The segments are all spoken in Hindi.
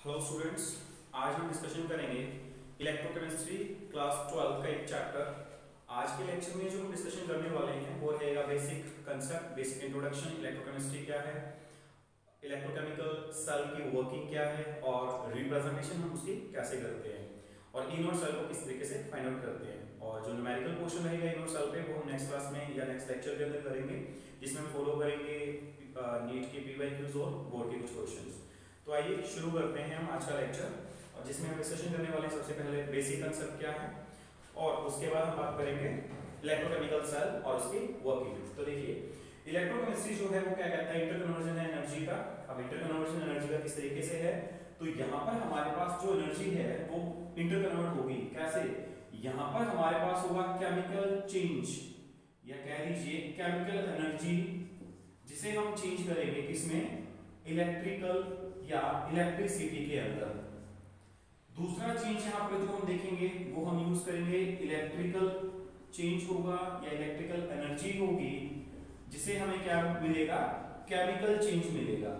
हेलो स्टूडेंट्स, आज हम डिस्कशन करेंगे इलेक्ट्रोकेमिस्ट्री क्लास 12 का एक चैप्टर। आज के लेक्चर में जो हम डिस्कशन करने वाले हैं वो रहेगा basic concept, basic introduction. Electrochemistry क्या है, इलेक्ट्रोकेमिकल सेल की वर्किंग क्या है और रिप्रेजेंटेशन हम उसकी कैसे करते हैं और इनोड सेल को किस तरीके से फाइंड आउट करते हैं। और जो न्यूमेरिकल पोर्शन रहेगा इनोड सेल पे वो हम नेक्स्ट क्लास में या नेक्स्ट लेक्चर के अंदर करेंगे, जिसमें हम फॉलो करेंगे नीट के पीवाईक्यूज और बोर्ड के कुछ क्वेश्चंस। तो आइए शुरू करते हैं हम आज का लेक्चर, और जिसमें हम डिस्कशन करने वाले हैं सबसे पहले बेसिक कंसेप्ट क्या है और उसके बाद हम बात करेंगे इलेक्ट्रोकेमिकल सेल और उसकी वर्किंग। तो देखिए, इलेक्ट्रोकेमिस्ट्री जो है वो क्या कहता है, इंटरकन्वर्जन है एनर्जी का। अब इंटरकन्वर्जन एनर्जी का किस तरीके से है, तो यहाँ पर हमारे पास जो एनर्जी है वो इंटरकन्वर्ट होगी। कैसे, यहाँ पर हमारे पास होगा केमिकल चेंज या कह लीजिए केमिकल एनर्जी, जिसे हम चेंज करेंगे किसमें, इलेक्ट्रिकल या इलेक्ट्रिसिटी के अंदर। दूसरा चेंज यहाँ पर जो हम देखेंगे वो हम यूज करेंगे इलेक्ट्रिकल चेंज होगा या इलेक्ट्रिकल एनर्जी होगी, जिसे हमें क्या मिलेगा, केमिकल चेंज मिलेगा।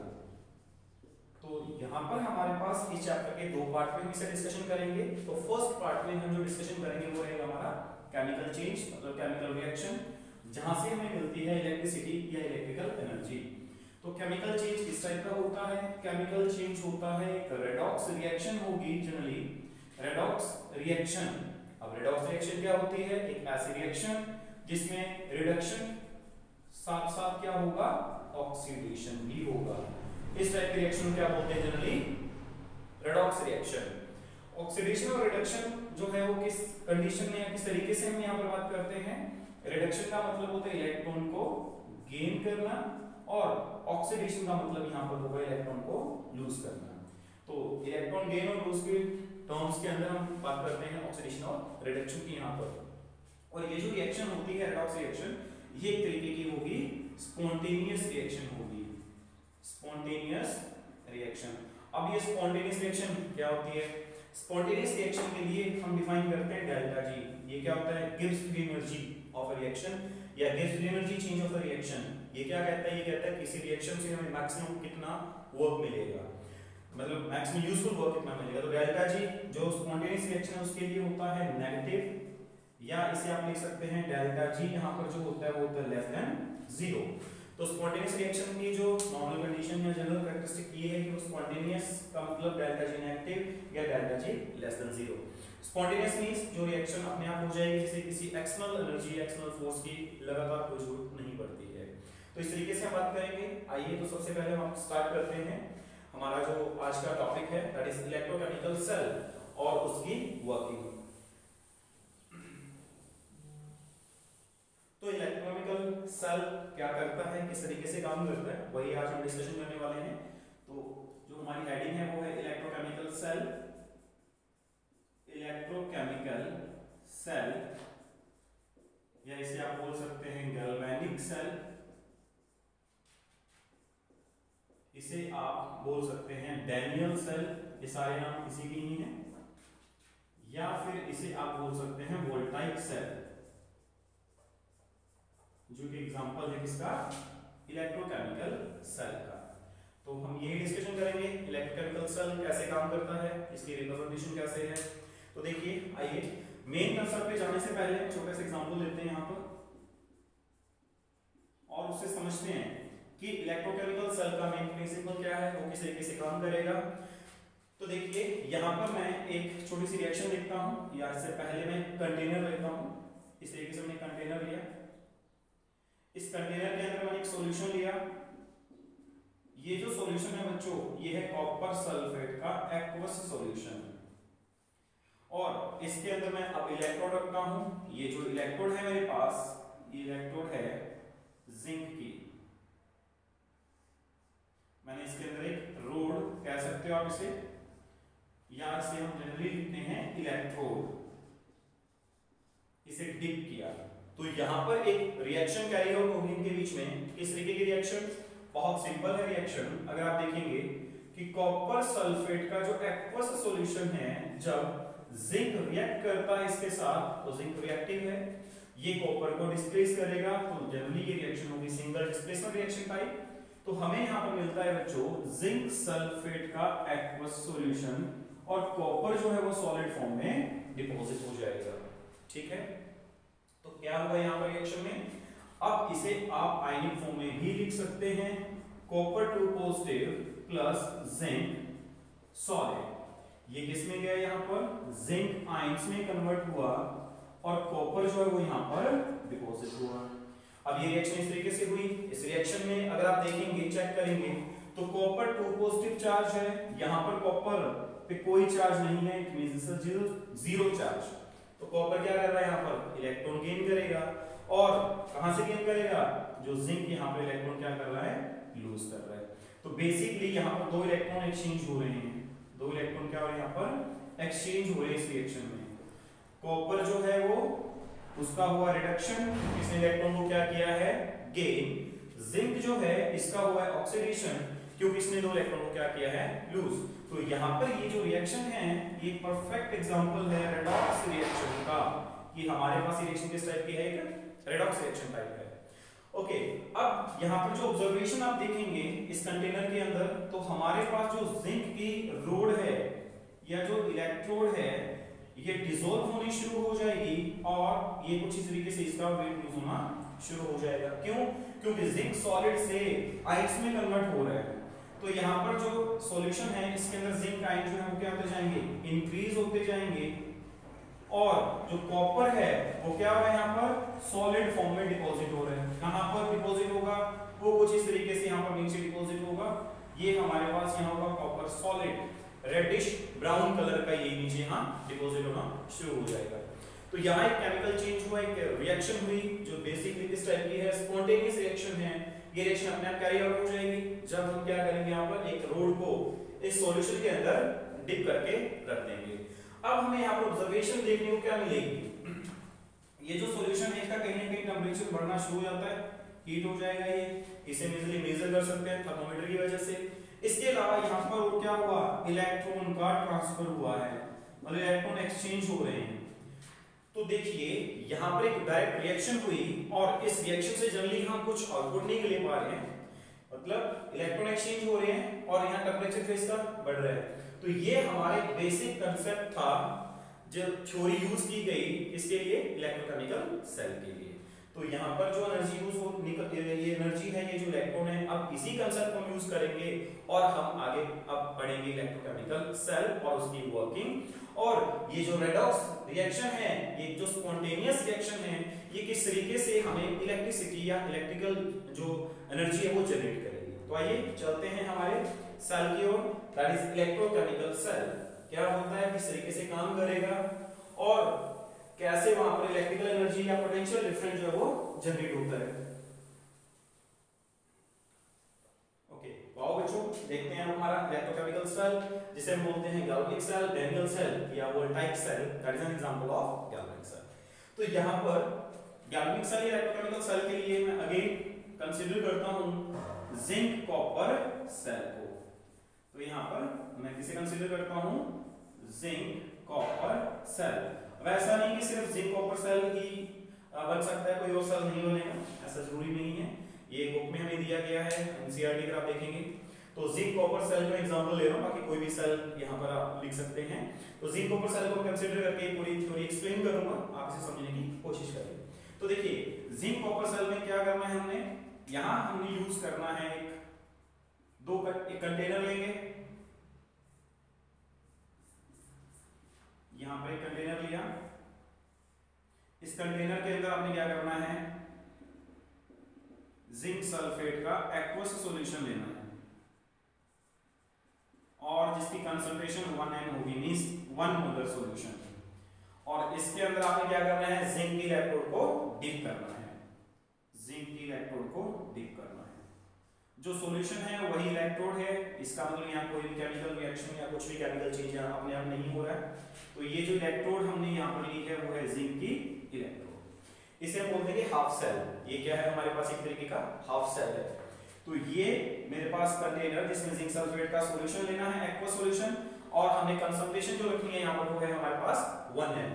तो यहाँ पर हमारे पास इस चैप्टर के दो पार्ट में हम इसे डिस्कशन करेंगे। तो फर्स्ट पार्ट में हम जो डिस्कशन करेंगे वो रहेगा हमारा केमिकल चेंज, मतलब केमिकल रिएक्शन, जहां से हमें मिलती है इलेक्ट्रिसिटी या इलेक्ट्रिकल एनर्जी। तो केमिकल चेंज इस टाइप का होता है, केमिकल चेंज होता है एक रेडॉक्स रिएक्शन होगी जनरली, रेडॉक्स रिएक्शन। अब रेडॉक्स रिएक्शन क्या होती है, एक ऐसी रिएक्शन जिसमें रिडक्शन साथ साथ क्या होगा, ऑक्सीडेशन भी होगा। इस टाइप की रिएक्शन क्या बोलते हैं जनरली, रेडॉक्स रिएक्शन। ऑक्सीडेशन और रिडक्शन जो है वो किस कंडीशन में या किस तरीके से हम यहाँ पर बात करते हैं। रिडक्शन का मतलब होता है इलेक्ट्रॉन को गेन करना और ऑक्सीडेशन का मतलब यहाँ पर होगा इलेक्ट्रॉन को लूज करना। तो इलेक्ट्रॉन गेन और लूज के टर्म्स के अंदर हम बात करते हैं ऑक्सीडेशन और रिडक्शन की यहाँ पर। और ये जो रिएक्शन होती है रेडॉक्स रिएक्शन, ये एक तरीके की होगी स्पॉन्टेनियस रिएक्शन होगी, स्पॉन्टेनियस रिएक्शन। अब ये स्पॉन्टेनियस रिएक्शन क्या होती है, स्पॉन्टेनियस रिएक्शन के लिए हम डिफाइन करते हैं डेल्टा जी। ये क्या होता है, gives free energy of a reaction या gives free energy change of a reaction. ये क्या कहता है, ये कहता है किसी रिएक्शन से हमें मैक्सिमम कितना वर्क मिलेगा, मतलब मैक्सिमम यूजफुल वर्क कितना मिलेगा। तो डेल्टा जी जो स्पॉन्टेनियस रिएक्शन है उसके लिए होता है नेगेटिव, या इसे आप लिख सकते हैं डेल्टा जी यहाँ पर जो होता है वो होता है लेस देन 0। तो स्पॉन्टेनियस रिएक्शन की जो नॉर्मल कंडीशन या जनरल कैरेक्टरिस्टिक ये है कि वो स्पॉन्टेनियस का मतलब डेल्टा जी नेगेटिव या delta G less than 0। Spontaneous means जो रिएक्शन अपने आप हो जाएगी, जिसे किसी एक्सटर्नल एनर्जी एक्सटर्नल फोर्स की लगातार कोई जरूरत नहीं पड़ती है। तो इस तरीके से हम बात करेंगे। आइए तो सबसे पहले हम स्टार्ट करते हैं हमारा जो आज का टॉपिक है, दैट इज इलेक्ट्रोकेमिकल सेल और उसकी वर्किंग। तो इलेक्ट्रोकेमिकल सेल क्या करता है, किस तरीके से काम करता है, वही आज हम डिस्कशन करने वाले हैं। तो जो हमारी हेडिंग है वो है इलेक्ट्रोकेमिकल सेल, इलेक्ट्रोकेमिकल सेल, या इसे आप बोल सकते हैं गैल्वेनिक सेल, इसे आप बोल सकते हैं डैनियल सेल, ये सारे नाम इसी के ही हैं, या फिर इसे आप बोल सकते हैं वोल्टाइक सेल, जो कि एग्जांपल है किसका, इलेक्ट्रोकेमिकल सेल का। तो हम यही डिस्कशन करेंगे इलेक्ट्रोकेमिकल सेल कैसे काम करता है, इसकी रिप्रेजेंटेशन कैसे है। तो देखिए, आइए मेन कंसेप्ट पे जाने से पहले छोटा सा एग्जांपल लेते हैं यहाँ पर और उससे समझते हैं कि इलेक्ट्रोकेमिकल सेल का मेन प्रिंसिपल क्या है, वो किस तरीके से काम करेगा। तो देखिए, यहाँ पर मैं एक छोटी सी रिएक्शन लिखता हूँ, या इससे पहले मैं कंटेनर लेता हूँ। इस तरीके से मैंने कंटेनर लिया, इस कंटेनर के अंदर मैंने एक सॉल्यूशन लिया। ये जो सॉल्यूशन है बच्चों, ये है कॉपर सल्फेट का एक्वस सॉल्यूशन, और इसके अंदर मैं अब इलेक्ट्रोड रखता हूं। ये जो इलेक्ट्रोड है मेरे पास, ये इलेक्ट्रोड है जिंक की। मैंने इसके अंदर एक रोड कह सकते हो आप इसे, या इसे हम जनरली लिखते हैं इलेक्ट्रोड, इसे डिप किया। तो यहां पर एक रिएक्शन कैरी आउट होगी इनके बीच में। इस तरीके की रिएक्शन बहुत सिंपल है रिएक्शन। अगर आप देखेंगे कि कॉपर सल्फेट का जो एक्वस सॉल्यूशन है, जब जिंक रिएक्ट करता है इसके साथ, तो जिंक रिएक्टिव है, ये कॉपर को डिस्प्लेस करेगा, तो जनरली ये रिएक्शन होगी सिंगल डिस्प्लेसमेंट रिएक्शन टाइप। तो हमें यहाँ पर मिलता है बच्चों जिंक सल्फेट का एक्वस सॉल्यूशन और कॉपर जो है वो सॉलिड फॉर्म में डिपॉजिट हो जाएगा। ठीक है, तो क्या हुआ यहाँ पर रिएक्शन में, अब इसे आप आयनिक फॉर्म में भी लिख सकते हैं, copper 2 positive plus zinc solid. ये किस में गया, यहाँ पर जिंक आयंस में कन्वर्ट हुआ और कॉपर जो है वो यहाँ पर डिपॉजिट हुआ। अब ये रिएक्शन इस तरीके से हुई। इस रिएक्शन में अगर आप देखेंगे, चेक करेंगे तो कॉपर 2 पॉजिटिव चार्ज है, यहाँ पर कॉपर पे कोई चार्ज नहीं है, it means this is zero charge. तो कॉपर क्या कर रहा है, यहाँ पर इलेक्ट्रॉन गेन करेगा और कहां से गेन करेगा, जो जिंक यहाँ पर इलेक्ट्रॉन क्या कर रहा है, लूज कर रहा है। तो बेसिकली यहाँ पर दो इलेक्ट्रॉन एक्सचेंज हो रहे हैं, दो इलेक्ट्रॉन क्या हो रहे हैं यहाँ पर एक्सचेंज हो रहे हैं इस रिएक्शन में। कॉपर जो है वो उसका हुआ रिडक्शन, इसने इलेक्ट्रॉन को क्या किया है, गेन। जिंक जो है इसका हुआ है ऑक्सीडेशन, क्योंकि इसने दो इलेक्ट्रॉन को क्या किया है, लूज। तो यहाँ पर ये जो रिएक्शन है ये परफेक्ट एग्जांपल है रेडॉक्स रिएक्शन का, कि हमारे पास रिएक्शन किस टाइप की है, एक रेडॉक्स रिएक्शन टाइप है। ओके, अब यहाँ पर जो ऑब्जर्वेशन आप देखेंगे इस कंटेनर के अंदर, तो हमारे पास जो जिंक की रोड है या जो इलेक्ट्रोड है ये डिसॉल्व होनी शुरू हो जाएगी और ये कुछ इस तरीके से इसका वेट लूज होना शुरू हो जाएगा। क्यों, क्योंकि जिंक सॉलिड से आयंस में कन्वर्ट हो रहा है। तो यहाँ पर जो सॉल्यूशन है इसके अंदर जिंक आयन जो है वो क्या होते जाएंगे, इंक्रीज होते जाएंगे और जो कॉपर है वो क्या हो रहा है, यहाँ पर सॉलिड फॉर्म में डिपॉजिट हो रहा है। कहाँ पर डिपॉजिट होगा, वो कुछ इस तरीके से यहाँ पर नीचे डिपॉजिट होगा। ये हमारे पास यहाँ होगा copper solid, reddish brown colour का ये नीचे यहाँ डिपॉजिट होना शुरू हो जाएगा। तो यहाँ एक केमिकल चेंज हुआ, एक रिएक्शन हुई जो बेसिकली किस टाइप की है, स्पॉन्टेनियस रिएक्शन है। ये रिएक्शन अपने आप कैरी आउट हो जाएगी जब हम क्या करेंगे, यहाँ पर एक रोड को इस सॉल्यूशन के अंदर डिप करके रख देंगे। अब हमें यहाँ पर ऑब्जर्वेशन देखने को क्या मिलेगी, ये जो सॉल्यूशन है इसका कहीं ना कहीं टेंपरेचर बढ़ना शुरू हो जाता है, हीट हो जाएगा। ये इसे इजीली मेजर कर सकते हैं थर्मोमीटर की वजह से। इसके अलावा यहाँ पर क्या हुआ, इलेक्ट्रॉन का ट्रांसफर हुआ है, मतलब इलेक्ट्रॉन एक्सचेंज हो रहे हैं। तो देखिए यहाँ पर एक डायरेक्ट रिएक्शन हुई और इस रिएक्शन से जनरली हम कुछ आउटपुट नहीं ले पा रहे हैं, मतलब इलेक्ट्रॉन एक्सचेंज हो रहे हैं और यहाँ टेंपरेचर जो इसका बढ़ रहा है। तो ये हमारे बेसिक कंसेप्ट था जो थ्योरी यूज की गई इसके लिए, इलेक्ट्रोकेमिकल सेल के लिए। तो यहाँ पर जो एनर्जी यूज हो ये एनर्जी है, ये जो इलेक्ट्रॉन है, अब इसी कंसेप्ट को हम यूज करेंगे और हम आगे अब पढ़ेंगे इलेक्ट्रोकेमिकल सेल और उसकी वर्किंग। और ये जो रेडॉक्स रिएक्शन है, ये जो स्पॉन्टेनियस रिएक्शन है, ये किस तरीके से हमें इलेक्ट्रिसिटी या इलेक्ट्रिकल जो एनर्जी है वो जनरेट करेगी। तो आइए चलते हैं हमारे सेल की ओर, दैट इज इलेक्ट्रोकेमिकल सेल। क्या होता है, किस तरीके से काम करेगा और कैसे वहां पर इलेक्ट्रिकल एनर्जी या पोटेंशियल डिफरेंस जो है वो जनरेट होता है। ओके, आओ बच्चों देखते हैं हमारा इलेक्ट्रोकेमिकल सेल, जिसे हम बोलते हैं गैल्वेनिक सेल, डेनियल सेल या voltaic cell, that is an example of galvanic cell. तो यहां पर गैल्वेनिक सेल या इलेक्ट्रोकेमिकल सेल के लिए मैं अगेन कंसीडर करता हूं जिंक कॉपर सेल को। तो यहां पर मैं किसे कंसीडर करता हूं, जिंक कॉपर सेल। वैसा नहीं कि सिर्फ जिंक कॉपर सेल ही बन सकता है, कोई और सेल नहीं बनेगा, ऐसा जरूरी नहीं है। ये बुक में हमें दिया गया है, एनसीईआरटी अगर आप देखेंगे तो जिंक कॉपर सेल का एग्जांपल ले रहा हूं, बाकी कोई भी सेल यहां पर आप लिख सकते हैं। तो जिंक कॉपर सेल को कंसीडर करके पूरी थ्योरी एक्सप्लेन करूंगा, आप इसे समझने की कोशिश करें। तो देखिए जिंक कॉपर सेल में क्या करना है, हमने यहां हमने यूज करना है एक कंटेनर लेंगे, यहां पर एक कंटेनर लिया, इस कंटेनर के अंदर आपने क्या करना है, जिंक सल्फेट का एक्वस सॉल्यूशन लेना है और जिसकी कंसंट्रेशन 1 होगी, मींस 1 मोलर सॉल्यूशन। और इसके अंदर आपने क्या करना है, जिंक की इलेक्ट्रोड को डिप करना है, जिंक की इलेक्ट्रोड को डिप करना है। जो सॉल्यूशन है वही इलेक्ट्रोड है, इसका मतलब यहाँ कोई भी केमिकल रिएक्शन या कुछ भी केमिकल चेंज यहाँ अपने आप नहीं हो रहा है। तो ये जो इलेक्ट्रोड हमने यहाँ पर ली है वो है जिंक की इलेक्ट्रोड, इसे हम बोलते हैं हाफ सेल। ये क्या है, हमारे पास एक तरीके का हाफ सेल है। तो ये मेरे पास कंटेनर जिसमें जिंक सल्फेट का सॉल्यूशन लेना है, एक्वस सॉल्यूशन, और हमने कंसंट्रेशन जो रखनी है यहाँ पर वो है हमारे पास 1 है।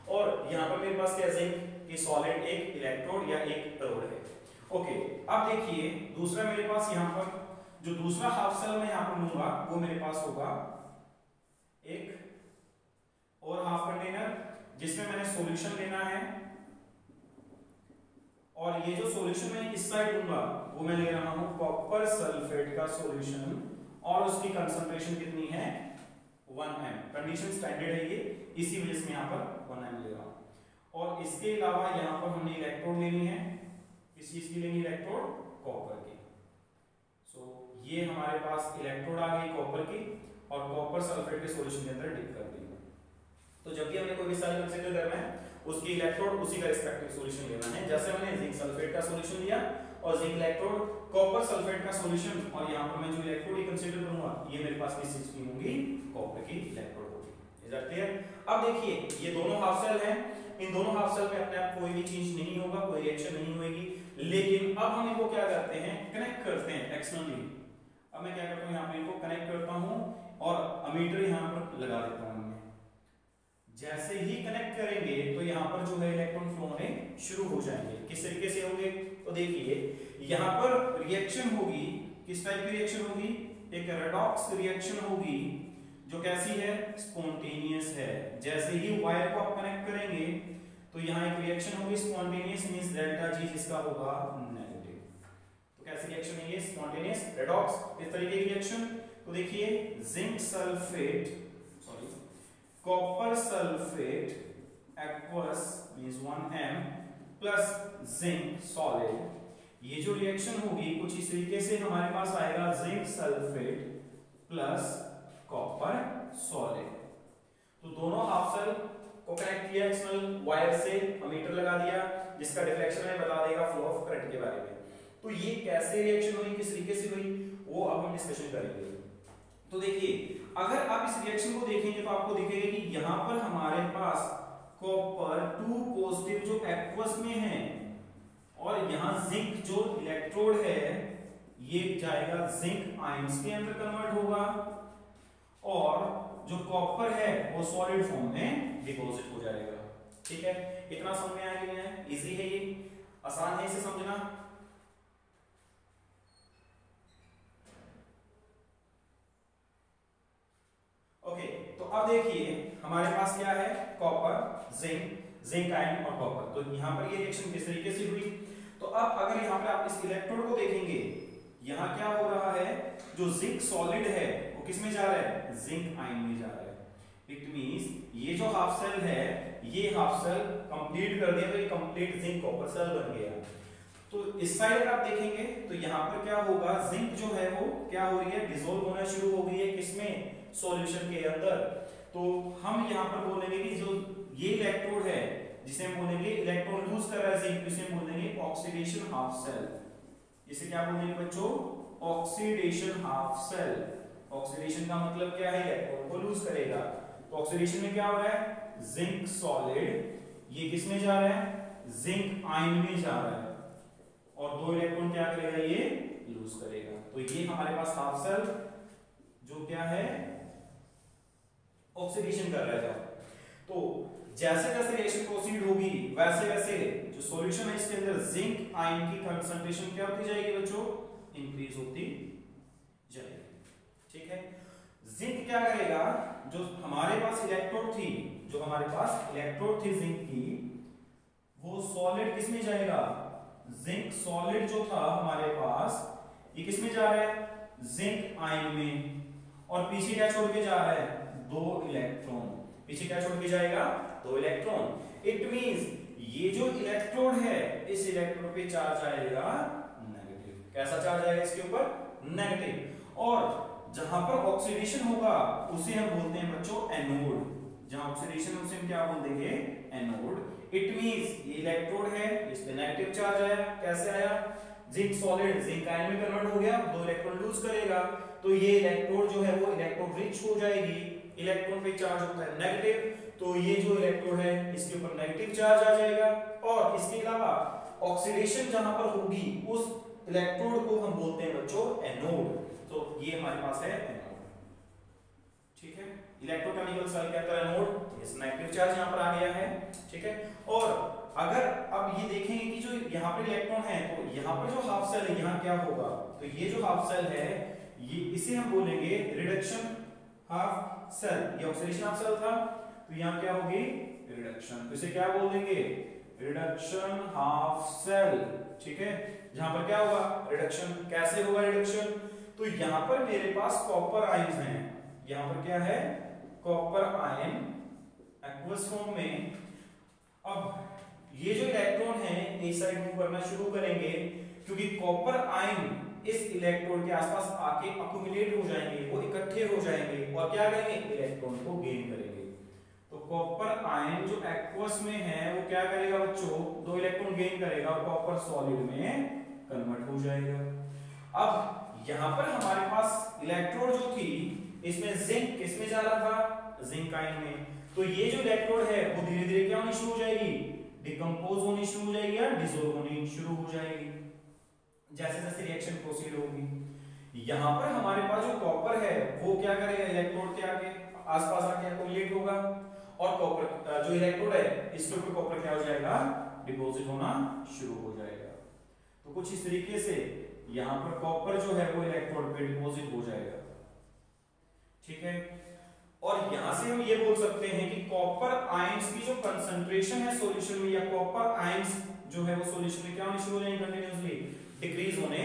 और यहाँ पर मेरे पास क्या, जिंक की सॉलिड एक इलेक्ट्रोड या एक रोड है। ओके, अब देखिए दूसरा मेरे पास यहाँ पर जो दूसरा हाफ सेल मैं यहाँ पर लूंगा वो मेरे पास होगा एक और हाफ कंटेनर जिसमें मैंने सॉल्यूशन लेना है, और ये जो सॉल्यूशन मैं इस साइड लूंगा वो मैं ले रहा हूं कॉपर सल्फेट का सॉल्यूशन, और उसकी कंसंट्रेशन कितनी है 1 m। कंडीशन स्टैंडर्ड है ये, इसी वजह से यहाँ पर 1 m ले रहा हूं। और इसके अलावा यहाँ पर हमने इलेक्ट्रोड लेनी है, किस चीज की लेनी इलेक्ट्रोड कॉपर की। सो ये हमारे पास इलेक्ट्रोड आ गई कॉपर की, और कॉपर सल्फेट के सॉल्यूशन के अंदर डिप कर दी। तो जब भी हमें कोई भी सेल कंसीडर करना है उसकी इलेक्ट्रोड उसी का रिस्पेक्टिव सॉल्यूशन लेना है। जैसे मैंने जिंक सल्फेट का सॉल्यूशन लिया और जिंक इलेक्ट्रोड, कॉपर सल्फेट का सॉल्यूशन, और यहां पर मैं जो इलेक्ट्रोड ही कंसीडर करूंगा ये मेरे पास किस चीज की होंगी कॉपर की इलेक्ट्रोड होगी। Is that clear? अब देखिए ये दोनों हाफ सेल हैं, इन दोनों हाफ सेल में अपने आप कोई भी चेंज नहीं होगा, कोई रिएक्शन नहीं होगी, लेकिन अब हम इनको क्या करते हैं कनेक्ट करते हैं एक्सटर्नली। अब मैं क्या करता हूं यहां पे इनको कनेक्ट करता हूं और अमीटर यहां पर लगा देता हूं। जैसे ही कनेक्ट करेंगे तो यहाँ पर जो है इलेक्ट्रॉन फ्लो होने शुरू हो जाएंगे। किस तरीके से होंगे तो देखिए यहाँ पर रिएक्शन होगी, किस टाइप की रिएक्शन होगी, एक रेडॉक्स रिएक्शन होगी जो कैसी है स्पॉन्टेनियस है। जैसे ही वायर को आप कनेक्ट करेंगे तो यहाँ एक रिएक्शन होगी स्पॉन्टेनियस, मींस डेल्टा जी जिसका होगा नेगेटिव। तो कैसी रिएक्शन है ये स्पॉन्टेनियस रेडॉक्स, इस तरीके की रिएक्शन। तो देखिए zinc sulphate copper sulphate aqueous means 1 m plus zinc solid, ये जो रिएक्शन होगी कुछ इस तरीके से हमारे पास आएगा zinc sulphate plus copper solid. तो दोनों हाफ सेल को कनेक्ट किया एक्सटर्नल वायर से, अमीटर लगा दिया जिसका डिफ्लेक्शन है बता देगा फ्लो ऑफ करंट के बारे में। तो ये कैसे रिएक्शन हुई, किस तरीके से हुई, वो अब हम डिस्कशन करेंगे। तो देखिए अगर आप इस रिएक्शन को देखेंगे तो आपको दिखेगा कि यहां पर हमारे पास कॉपर 2 पॉजिटिव जो एक्वस में है, और यहां जिंक जो इलेक्ट्रोड है ये जाएगा जिंक आयंस के अंदर कन्वर्ट होगा, और जो कॉपर है वो सॉलिड फॉर्म में डिपॉजिट हो जाएगा। ठीक है, इतना समझ में आ गया है, इजी है ये, आसान है इसे समझना। ओके, तो अब देखिए हमारे पास क्या है कॉपर जिंक आयन और कॉपर। तो यहां पर ये रिएक्शन किस तरीके से हुई, तो अब अगर यहां पे आप इस इलेक्ट्रोड को देखेंगे यहां क्या हो रहा है, जो जिंक सॉलिड है वो किस में जा रहा है जिंक आयन में जा रहा है। इट मींस ये जो हाफ सेल है ये हाफ सेल कंप्लीट कर दिया तो ये कंप्लीट जिंक कॉपर सेल बन गया। तो इस साइड आप देखेंगे तो यहां पर क्या होगा, जिंक जो है वो क्या हो रही है डिसॉल्व होना शुरू हो गई है किसमें सॉल्यूशन के अंदर। तो हम यहां पर बोलेंगे कि जो ये इलेक्ट्रोड है जिसे हम बोलेंगे इलेक्ट्रॉन लूज कर रहा है जिंक, इसे हम बोलेंगे ऑक्सीडेशन हाफ सेल। इसे क्या बोलेंगे बच्चों ऑक्सीडेशन हाफ सेल। ऑक्सीडेशन का मतलब क्या है इलेक्ट्रॉन को लूज करेगा। तो ऑक्सीडेशन में क्या हो रहा है जिंक सॉलिड ये किस में जा रहा है जिंक आयन में जा रहा है, और 2 इलेक्ट्रॉन क्या करेगा ये लूज करेगा। तो ये हमारे पास हाफ सेल जो क्या है ऑक्सीडेशन कर रहा है। तो जैसे जैसे रिएक्शन प्रोसीड होगी वैसे वैसे जो सॉल्यूशन है इसके अंदर जिंक आयन की कंसंट्रेशन क्या होती जाएगी बच्चों इंक्रीज होती जाएगी। ठीक है, जिंक क्या करेगा, जो हमारे पास इलेक्ट्रोड थी जिंक की वो सॉलिड किस में जाएगा, जिंक सॉलिड जो था हमारे पास ये किस में जा रहा है जिंक आयन में, और पीछे क्या छोड़ के जा रहा है 2 इलेक्ट्रॉन। पीछे क्या छोड़ के जाएगा 2 इलेक्ट्रॉन। इट मींस ये जो इलेक्ट्रोड है इस इलेक्ट्रोड पे चार्ज आएगा नेगेटिव। कैसा चार्ज आएगा इसके ऊपर नेगेटिव। और जहां पर ऑक्सीडेशन होगा उसे हम बोलते हैं बच्चों एनोड। जहां ऑक्सीडेशन है उसे हम क्या बोल देंगे एनोड। इट मींस ये इलेक्ट्रोड है इस पे नेगेटिव चार्ज आया। कैसे आया, जिंक सॉलिड जिंक आयन में कन्वर्ट हो गया, 2 इलेक्ट्रॉन लूज करेगा, तो ये इलेक्ट्रोड जो है वो इलेक्ट्रॉन रिच हो जाएगी। इलेक्ट्रॉन पे चार्ज होता है नेगेटिव, तो ये जो इलेक्ट्रोड है इसके ऊपर नेगेटिव चार्ज आ जाएगा। और इसके अलावा ऑक्सीडेशन जहां पर होगी उस इलेक्ट्रोड को हम बोलते हैं बच्चों एनोड। तो ये हमारे पास है एनोड। ठीक है, इलेक्ट्रोकेमिकल सेल के अंदर एनोड, इस नेगेटिव चार्ज यहाँ पर आ गया है, ठीक है। और अगर अब ये देखेंगे कि जो यहाँ पर इलेक्ट्रॉन है तो यहाँ पर जो हाफ सेल है यहाँ क्या होगा, तो ये जो हाफ सेल है ये इसे हम बोलेंगे रिडक्शन हाफ सेल, ये ऑक्सीडेशन हाफ सेल था, तो यहाँ क्या होगी रिडक्शन, तो इसे क्या बोल देंगे रिडक्शन हाफ सेल, ठीक है। जहां पर क्या होगा रिडक्शन, कैसे होगा रिडक्शन, तो यहां पर मेरे पास कॉपर आयंस हैं, यहां पर क्या है कॉपर आयन एक्वस फॉर्म में। अब ये जो इलेक्ट्रॉन है इस साइड मूव करना शुरू करेंगे क्योंकि कॉपर आयन इस इलेक्ट्रोड के आसपास आके अक्यूमुलेट हो जाएंगे, वो इकट्ठे हो जाएंगे और क्या करेंगे इलेक्ट्रॉन को गेन करेंगे। तो कॉपर आयन जो एक्वस में है वो क्या करेगा बच्चों, 2 इलेक्ट्रॉन गेन करेगा और कॉपर सॉलिड में कन्वर्ट हो जाएगा। अब यहां पर हमारे पास इलेक्ट्रोड जो थी इसमें जिंक किसमें जा रहा था, जिंक आयन में, तो ये जो इलेक्ट्रोड है वो धीरे धीरे क्या होनी शुरू हो जाएगी, डिकम्पोज होनी शुरू हो जाएगी या डिसॉल्व होनी शुरू हो जाएगी जैसे जैसे रिएक्शन प्रोसीड होगी। यहां पर हमारे पास जो कॉपर है वो क्या करेगा इलेक्ट्रोड के आगे आसपास आके एक्युमुलेट होगा और कॉपर जो इलेक्ट्रोड है इसके ऊपर कॉपर क्या हो जाएगा डिपॉजिट होना शुरू हो जाएगा। तो कुछ इस तरीके से यहां पर कॉपर जो है वो इलेक्ट्रोड पे डिपॉजिट हो जाएगा, ठीक है। और यहां से हम ये बोल सकते हैं कि कॉपर आयंस की जो कंसंट्रेशन है सॉल्यूशन में या कॉपर आयंस जो है वो सॉल्यूशन में क्या होने शुरू हो जाएंगे कंटीन्यूअसली डिक्रीज होने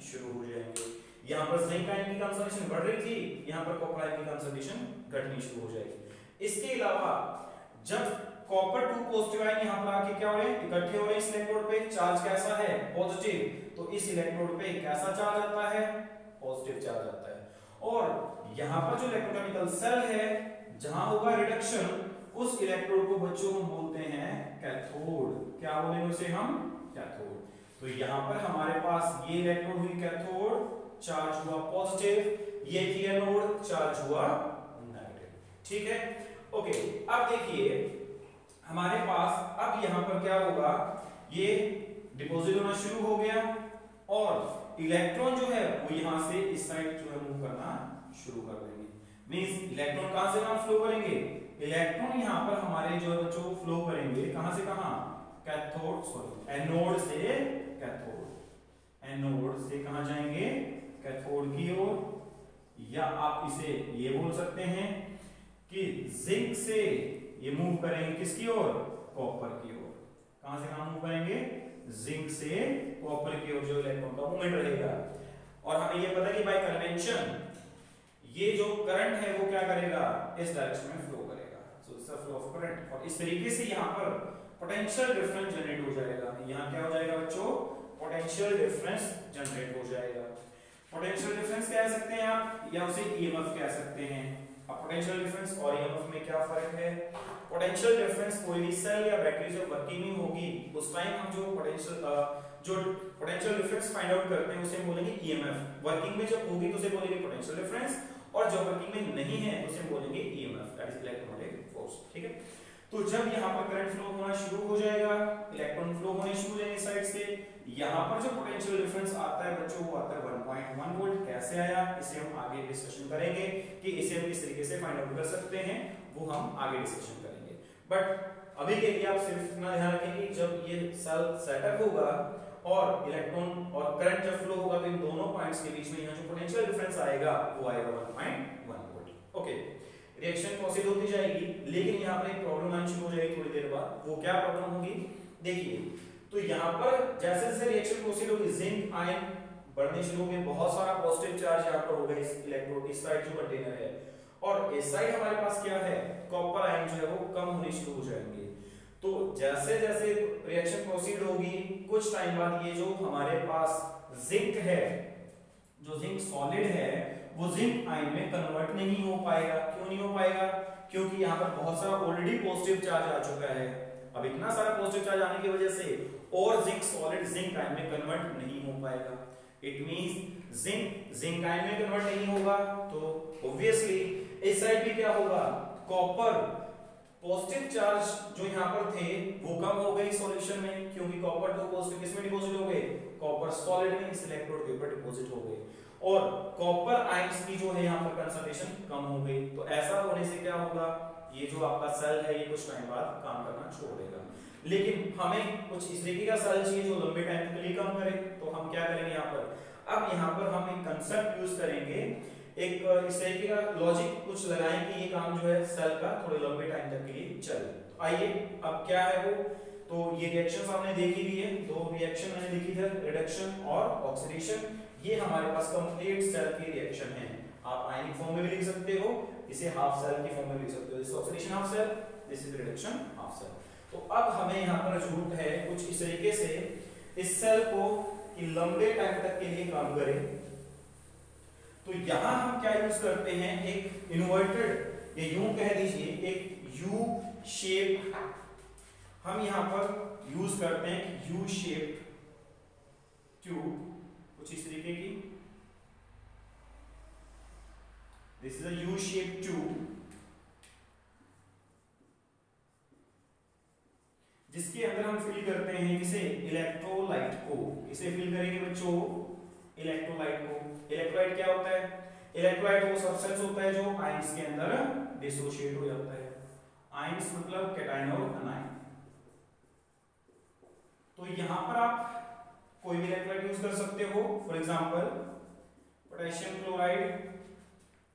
शुरू हो जाएंगे। यहां पर जिंक आयन की कंसंट्रेशन बढ़ रही थी, यहां पर कॉपर आयन की कंसंट्रेशन घटनी शुरू हो जाएगी। इसके अलावा जब कॉपर 2 पॉजिटिव आयन यहां पर आके क्या हो रहे हैं इकट्ठे हो रहे हैं इस इलेक्ट्रोड पे, चार्ज कैसा है पॉजिटिव, तो इस इलेक्ट्रोड पे कैसा चार्ज आता है पॉजिटिव चार्ज आता है। और यहां पर जो इलेक्ट्रोकेमिकल सेल है जहां होगा रिडक्शन उस इलेक्ट्रोड को बच्चों हम बोलते हैं कैथोड, क्या बोलेंगे उसे हम कैथोड। तो यहां पर हमारे पास ये इलेक्ट्रोड हुई कैथोड, चार्ज हुआ पॉजिटिव, ये थी एनोड, चार्ज हुआ नेगेटिव, ठीक है। ओके अब देखिए हमारे पास अब यहां पर क्या होगा ये डिपॉजिट होना शुरू हो गया और इलेक्ट्रॉन जो है वो यहां से इस साइड जो है मूव करना शुरू कर देंगे। मींस इलेक्ट्रॉन कहां से कहां फ्लो करेंगे, इलेक्ट्रॉन यहां पर हमारे जो है बच्चों फ्लो करेंगे कहां से कहां कैथोड सॉरी एनोड से कैथोड, एनोड से कहां जाएंगे कैथोड की ओर, या आप इसे ये बोल सकते हैं कि जिंक से ये मूव करेंगे किसकी ओर कॉपर की ओर, कहां से कहां मूव करेंगे जिंक से कॉपर की ओर जो इलेक्ट्रॉन का मूवमेंट रहेगा। और हमें ये पता है कि बाय कन्वेंशन ये जो करंट है वो क्या करेगा इस डायरेक्शन में फ्लो करेगा, so this is flow of current. और इस तरीके से यहां पर पोटेंशियल डिफरेंस जनरेट हो जाएगा, यहां क्या हो जाएगा बच्चों पोटेंशियल डिफरेंस जनरेट हो जाएगा। पोटेंशियल डिफरेंस कह सकते हैं आप या उसे ईएमएफ कह सकते हैं। अब पोटेंशियल डिफरेंस और ईएमएफ में क्या फर्क है, पोटेंशियल डिफरेंस कोई भी सेल या बैटरी जब वर्किंग में होगी उस टाइम हम जो पोटेंशियल डिफरेंस फाइंड आउट करते हैं उसे बोलेंगे ईएमएफ, वर्किंग में जब होगी तो उसे बोलेंगे पोटेंशियल डिफरेंस और जब वर्किंग में नहीं है तो उसे बोलेंगे EMF that is electromagnetic force, ठीक है। तो जब यहां पर करंट फ्लो होना शुरू हो जाएगा, इलेक्ट्रॉन फ्लो होने शुरू हो जाएंगे साइड से, यहां पर जो पोटेंशियल डिफरेंस आता है बच्चों वो आता है 1.1 वोल्ट। कैसे आया इसे हम आगे डिस्कशन करेंगे कि इसे हम किस तरीके से फाइंड आउट कर सकते हैं, वो हम आगे डिस्कशन करेंगे। बट अभी के लिए आप सिर्फ इतना ध्यान रखें कि जब ये सेल सेटअप होगा और इलेक्ट्रॉन और करंट जब फ्लो होगा तो इन दोनों पॉइंट्स के बीच में यहां जो पोटेंशियल डिफरेंस आएगा वो आएगा 1.1 वोल्ट। ओके रिएक्शन प्रोसीड होती जाएगी, लेकिन यहाँ पर एक प्रॉब्लम आनी शुरू हो जाएगी थोड़ी देर बाद। वो क्या प्रॉब्लम होगी देखिए, तो यहाँ पर जैसे जैसे रिएक्शन प्रोसीड होगी जिंक आयन बढ़ने शुरू होंगे, बहुत सारा पॉजिटिव चार्ज यहाँ पर होगा इस इलेक्ट्रोड इस साइड जो कंटेनर है, और इस साइड हमारे पास क्या है कॉपर आयन जो है वो कम होने शुरू हो जाएंगे। तो जैसे जैसे रिएक्शन प्रोसीड होगी कुछ टाइम बाद ये जो हमारे पास जिंक है, जो जिंक सॉलिड है वो जिंक आयन में कन्वर्ट नहीं हो पाएगा। क्यों नहीं हो पाएगा, क्योंकि यहाँ पर बहुत सारा ऑलरेडी पॉजिटिव चार्ज आ चुका है। अब इतना सारा पॉजिटिव चार्ज आने की वजह से और जिंक सॉलिड जिंक आयन में कन्वर्ट नहीं हो पाएगा। इट मींस जिंक आयन में कन्वर्ट नहीं होगा तो ऑब्वियसली इस साइड भी क्या होगा कॉपर पॉजिटिव चार्ज जो यहाँ पर थे वो कम हो गए सॉल्यूशन में, क्योंकि कॉपर 2 पॉजिटिव किसमें डिपॉजिट हो गए कॉपर सॉलिड में, इस इलेक्ट्रोड के ऊपर डिपॉजिट हो गए। और कॉपर आयंस की जो है यहाँ पर कंसंट्रेशन कम हो गई। तो ऐसा होने से क्या होगा, ये जो आपका सेल है ये कुछ टाइम बाद काम करना छोड़ देगा। लेकिन हमें कुछ इस तरीके का सेल चाहिए जो लंबे टाइम के लिए काम करे, तो हम क्या करेंगे यहाँ पर, अब यहाँ पर हम एक कंसेप्ट यूज करेंगे, एक इस तरीके का लॉजिक कुछ लगाएं कि ये काम जो है सेल का थोड़े लंबे टाइम तक के लिए चले। तो आइए अब क्या है वो, तो ये रिएक्शन आपने देखी ली है, दो रिएक्शन मैंने लिखी थी, रिडक्शन और ऑक्सीडेशन। ये हमारे पास कंप्लीट सेल की रिएक्शन है। आप आयनिक फॉर्म में भी लिख सकते हो, इसे हाफ सेल की फॉर्म में लिख सकते हो, this oxidation half cell, this is reduction half cell. तो अब हमें यहाँ पर जरूरत है कुछ इस तरीके से इस सेल को कि लंबे टाइम तक के लिए काम करे। तो यहां हम क्या यूज करते हैं, एक इन्वर्टेड, ये यूं कह दीजिए एक यू शेप हम यहां पर यूज करते हैं, यू शेप ट्यूब कुछ इस तरीके की, this is a U shape tube, जिसके अंदर हम फिल करते हैं किसे, इलेक्ट्रोलाइट को। किसे फिल करेंगे बच्चों, इलेक्ट्रोलाइट को। इलेक्ट्रोलाइट क्या होता है, इलेक्ट्रोलाइट वो सब्सटेंस होता है जो आयंस के अंदर डिसोशिएट हो जाता है। आयंस मतलब कैटायन और अनायन। तो यहां पर आप कोई भी इलेक्ट्रोलाइट यूज कर सकते हो, for example potassium chloride,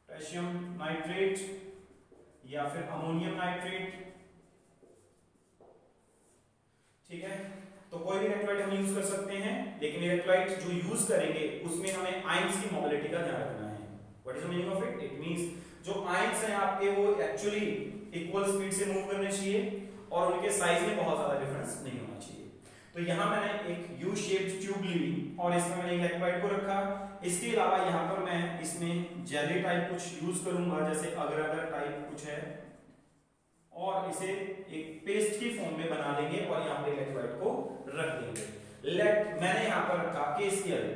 potassium nitrate या फिर अमोनियम नाइट्रेट, ठीक है। तो कोई भी इलेक्ट्रोलाइट हम यूज कर सकते हैं, लेकिन इलेक्ट्रोलाइट जो यूज करेंगे उसमें हमें आयंस की मोबिलिटी का ध्यान रखना है। What is the meaning of it, it means जो आयंस हैं आपके वो एक्चुअली इक्वल स्पीड से मूव करने चाहिए और उनके साइज में बहुत ज्यादा डिफरेंस नहीं होना चाहिए। तो यहां मैंने एक यू शेप्ड ट्यूब ली और इसमें मैंने इलेक्ट्रोलाइट को रखा। इसके अलावा यहां पर मैं इसमें जेली टाइप कुछ यूज करूंगा, जैसे अगर अगर टाइप कुछ है, और इसे एक पेस्ट की फॉर्म में बना लेंगे और यहाँ पे इलेक्ट्रोलाइट को रख देंगे। मैंने यहाँ पर रखा KCl,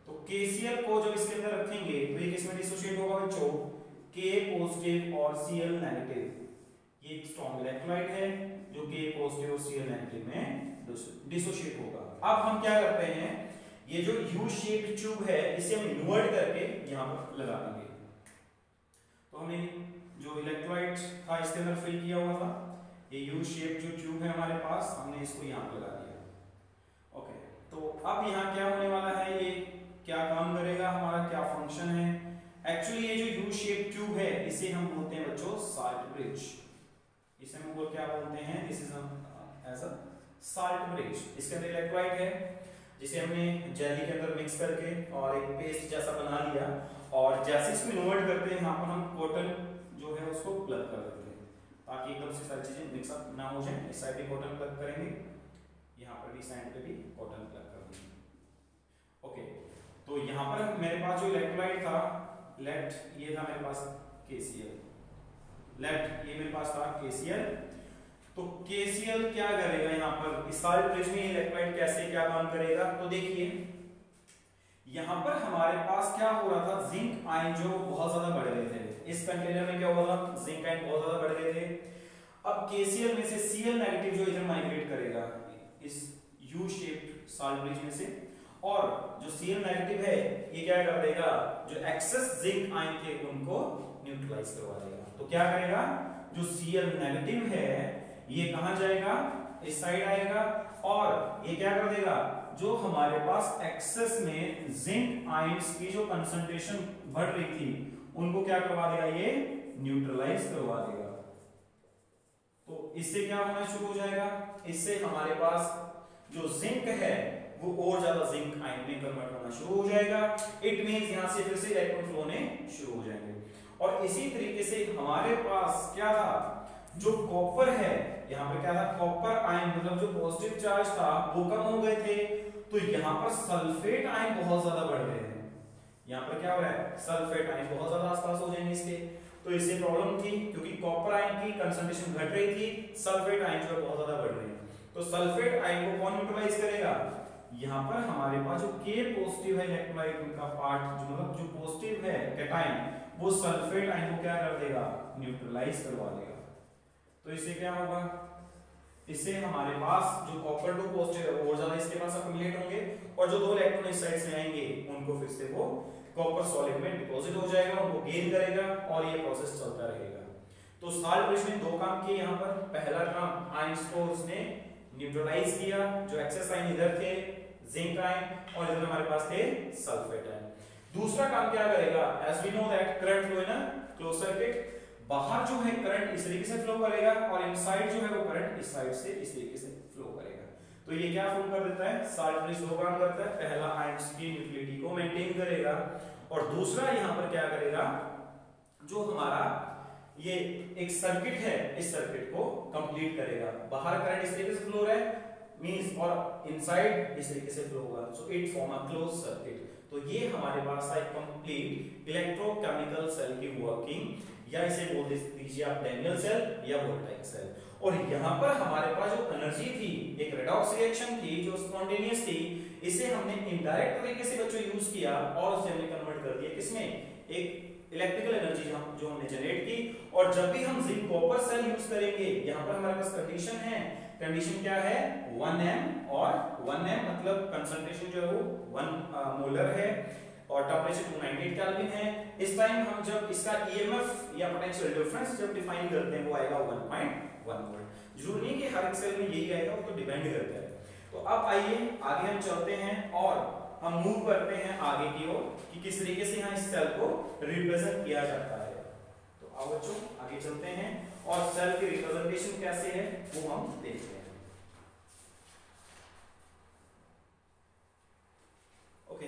तो KCl को जब इसके अंदर रखेंगे तो ये किसमें डिसोशिएट होगा बच्चों, K पॉजिटिव और Cl नेगेटिव। ये एक स्ट्रॉन्ग इलेक्ट्रोलाइट है जो K पॉजिटिव और Cl नेगेटिव में डिसोशिएट होगा। अब हम क्या करते हैं, ये जो यू शेप्ड ट्यूब है इसे हम इन्वर्ट करके यहाँ पर लगा देंगे। तो हमें जो इलेक्ट्रोलाइट था इसके अंदर फिल किया हुआ था, ये यू शेप जो ट्यूब है हमारे पास, हमने इसको यहाँ पर लगा दिया। ओके, तो अब यहाँ क्या होने वाला है, ये क्या काम करेगा, हमारा क्या फंक्शन है। एक्चुअली ये जो यू शेप ट्यूब है इसे हम बोलते हैं बच्चों साल्ट ब्रिज। इसे हम बोल क्या बोलते हैं, this is as a salt bridge. इसके अंदर इलेक्ट्रोलाइट है जिसे हमने जेली के अंदर मिक्स करके और एक पेस्ट जैसा बना लिया, और जैसे इसको इन्वर्ट करते हैं यहाँ पर हम कॉटन जो है उसको प्लग कर देते हैं ताकि एकदम से सारी चीजें मिक्स अप ना हो जाए। इस साइड भी कॉटन प्लग करेंगे, यहाँ पर भी साइड पे भी कॉटन प्लग कर देंगे। ओके, तो यहाँ पर मेरे पास जो इलेक्ट्रोलाइट था, लेट ये था मेरे पास KCl, लेट ये मेरे पास था KCl। तो KCl क्या करेगा यहाँ पर इस साल्ट ब्रिज में, इलेक्ट्रोलाइट कैसे क्या काम करेगा, तो देखिए यहाँ पर हमारे पास क्या हो रहा था, जिंक आयन जो बहुत ज्यादा बढ़ गए थे इस कंटेनर में, क्या हुआ था, जिंक आयन बहुत ज्यादा बढ़ गए थे। अब KCl में से Cl नेगेटिव जो इधर माइग्रेट करेगा इस यू शेप्ड साल्ट ब्रिज में से, और जो Cl नेगेटिव है ये क्या कर देगा, जो एक्सेस जिंक आयन थे उनको न्यूट्रलाइज करवा देगा। तो क्या करेगा, जो Cl नेगेटिव है ये कहां जाएगा, इस साइड आएगा, और ये क्या कर देगा, जो हमारे पास एक्सेस में जिंक आयंस की जो कंसंट्रेशन बढ़ रही थी उनको क्या करवा देगा, ये न्यूट्रलाइज करवा देगा। तो इससे क्या होना शुरू हो जाएगा, इससे हमारे पास जो जिंक है वो और ज्यादा जिंक आयन में कन्वर्ट होना शुरू हो जाएगा। इट मींस यहां से फिर से इलेक्ट्रॉन फ्लो होने शुरू हो जाएंगे। और इसी तरीके से हमारे पास क्या था, जो कॉपर है, यहाँ पर क्या था, कॉपर आयन मतलब जो पॉजिटिव चार्ज था वो कम हो गए थे, तो यहाँ पर सल्फेट आयन बहुत ज्यादा बढ़ रहे हैं। यहाँ पर क्या हो रहा है, सल्फेट आयन बहुत ज्यादा आसपास हो जाएंगे इसके। तो इससे प्रॉब्लम थी क्योंकि कॉपर आयन की कंसंट्रेशन घट रही थी, सल्फेट आयन जो है बहुत ज्यादा बढ़ रहे हैं। तो सल्फेट आयन को कौन न्यूट्रलाइज करेगा, यहाँ पर हमारे पास जो K पॉजिटिव है इलेक्ट्रोलाइट का पार्ट, जो मतलब जो पॉजिटिव है कैटायन, वो सल्फेट आयन को क्या कर देगा, न्यूट्रलाइज करवा देगा। तो इससे क्या होगा, इससे हमारे पास जो कॉपर टू पॉजिटिव है वो और ज्यादा इसके पास अक्यूमुलेट होंगे, और जो दो इलेक्ट्रॉन इस साइड से आएंगे उनको फिर से वो कॉपर सॉलिड में डिपॉजिट हो जाएगा, उनको गेन करेगा और ये प्रोसेस चलता रहेगा। तो साल्ट ब्रिज ने दो काम किए यहाँ पर। पहला काम, आयंस को उसने न्यूट्रलाइज किया, जो एक्सेस आयन इधर थे जिंक आयन और इधर हमारे पास थे सल्फेट आयन। दूसरा काम क्या करेगा, as we know that current flow in a close circuit, बाहर जो है करंट इस तरीके से फ्लो करेगा और इनसाइड जो है वो करंट इस साइड से इस तरीके से फ्लो करेगा। तो ये क्या फॉर्म कर देता है, साल्ट ब्रिज दो काम करता है। पहला आयंस की न्यूट्रलिटी को मेंटेन करेगा और दूसरा यहाँ पर क्या करेगा, जो हमारा ये एक सर्किट है इस सर्किट को कंप्लीट करेगा। बाहर करंट इस तरीके से फ्लो हो रहा है मींस और इनसाइड इस तरीके से फ्लो होगा, so it form a close circuit. तो ये हमारे पास है कंप्लीट इलेक्ट्रोकेमिकल सेल की वर्किंग, या इसे बोल दीजिए आप डैनियल सेल या वोल्टाइक सेल। और यहाँ पर हमारे पास जो एनर्जी थी, एक रेडॉक्स रिएक्शन थी जो स्पॉन्टेनियस थी, इसे हमने इनडायरेक्ट तरीके से बच्चों यूज किया और उसे हमने कन्वर्ट कर दिया किसमें, एक इलेक्ट्रिकल एनर्जी जो हमने जनरेट की। और जब भी हम जिंक कॉपर सेल यूज करेंगे, यहाँ पर हमारे पास कंडीशन है, कंडीशन क्या है 1m, और 1m मतलब कंसंट्रेशन जो है वो 1 मोलर है और टेंपरेचर 298 केल्विन है। इस टाइम हम जब इसका ईएमएफ या पोटेंशियल डिफरेंस जब डिफाइन करते हैं वो आएगा 1.1 वोल्ट। जरूरी नहीं कि हर एक सेल में यही आएगा, वो तो डिपेंड करता है। तो अब आइए आगे हम चलते हैं और हम मूव करते हैं आगे की ओर कि किस तरीके से यहाँ इस सेल को रिप्रेजेंट किया जाता है। तो आओ बच्चों आगे चलते हैं और सेल की रिप्रेजेंटेशन कैसे है वो हम देखते हैं। ओके,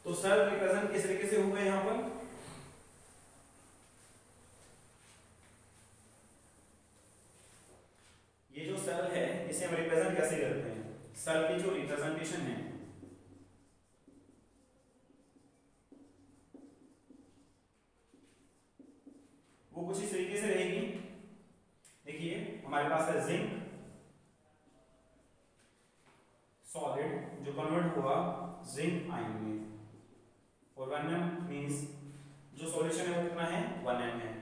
तो सेल रिप्रेजेंट किस तरीके से हुए यहां पर, ये जो सेल है इसे हम रिप्रेजेंट कैसे करते हैं। सेल की जो रिप्रेजेंटेशन है वो कुछ इस तरीके से रहेगी। देखिए हमारे पास है जिंक सॉलिड जो कन्वर्ट हुआ जिंक आयन में, और 1m मींस जो सॉल्यूशन है वो कितना है 1m है।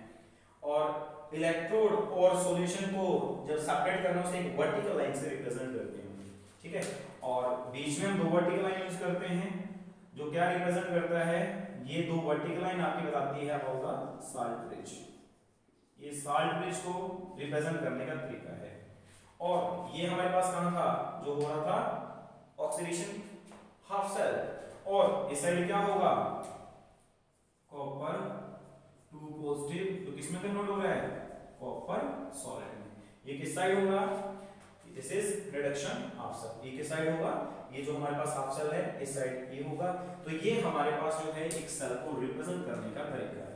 और इलेक्ट्रोड और सॉल्यूशन को जब सेपरेट करना है उसे एक वर्टिकल लाइन से रिप्रेजेंट करते हैं, ठीक है। और बीच में हम दो वर्टिकल लाइन यूज करते हैं जो क्या रिप्रेजेंट करता है, ये दो वर्टिकल लाइन आपकी बताती है अबाउट द साल्ट ब्रिज। ये साल्ट ब्रिज को रिप्रेजेंट करने का तरीका है। और ये हमारे पास कहां था, जो हो रहा था ऑक्सीडेशन हाफ सेल, और इस साइड क्या होगा कॉपर 2 पॉजिटिव, तो किसमें कन्वर्ट हो रहा है कॉपर सॉलिड में। ये किस साइड होगा, this is reduction half cell. ये किस साइड होगा, ये जो हमारे पास हाफ सेल है इस साइड ये होगा। तो ये हमारे पास जो है एक सेल को रिप्रेजेंट करने का तरीका है,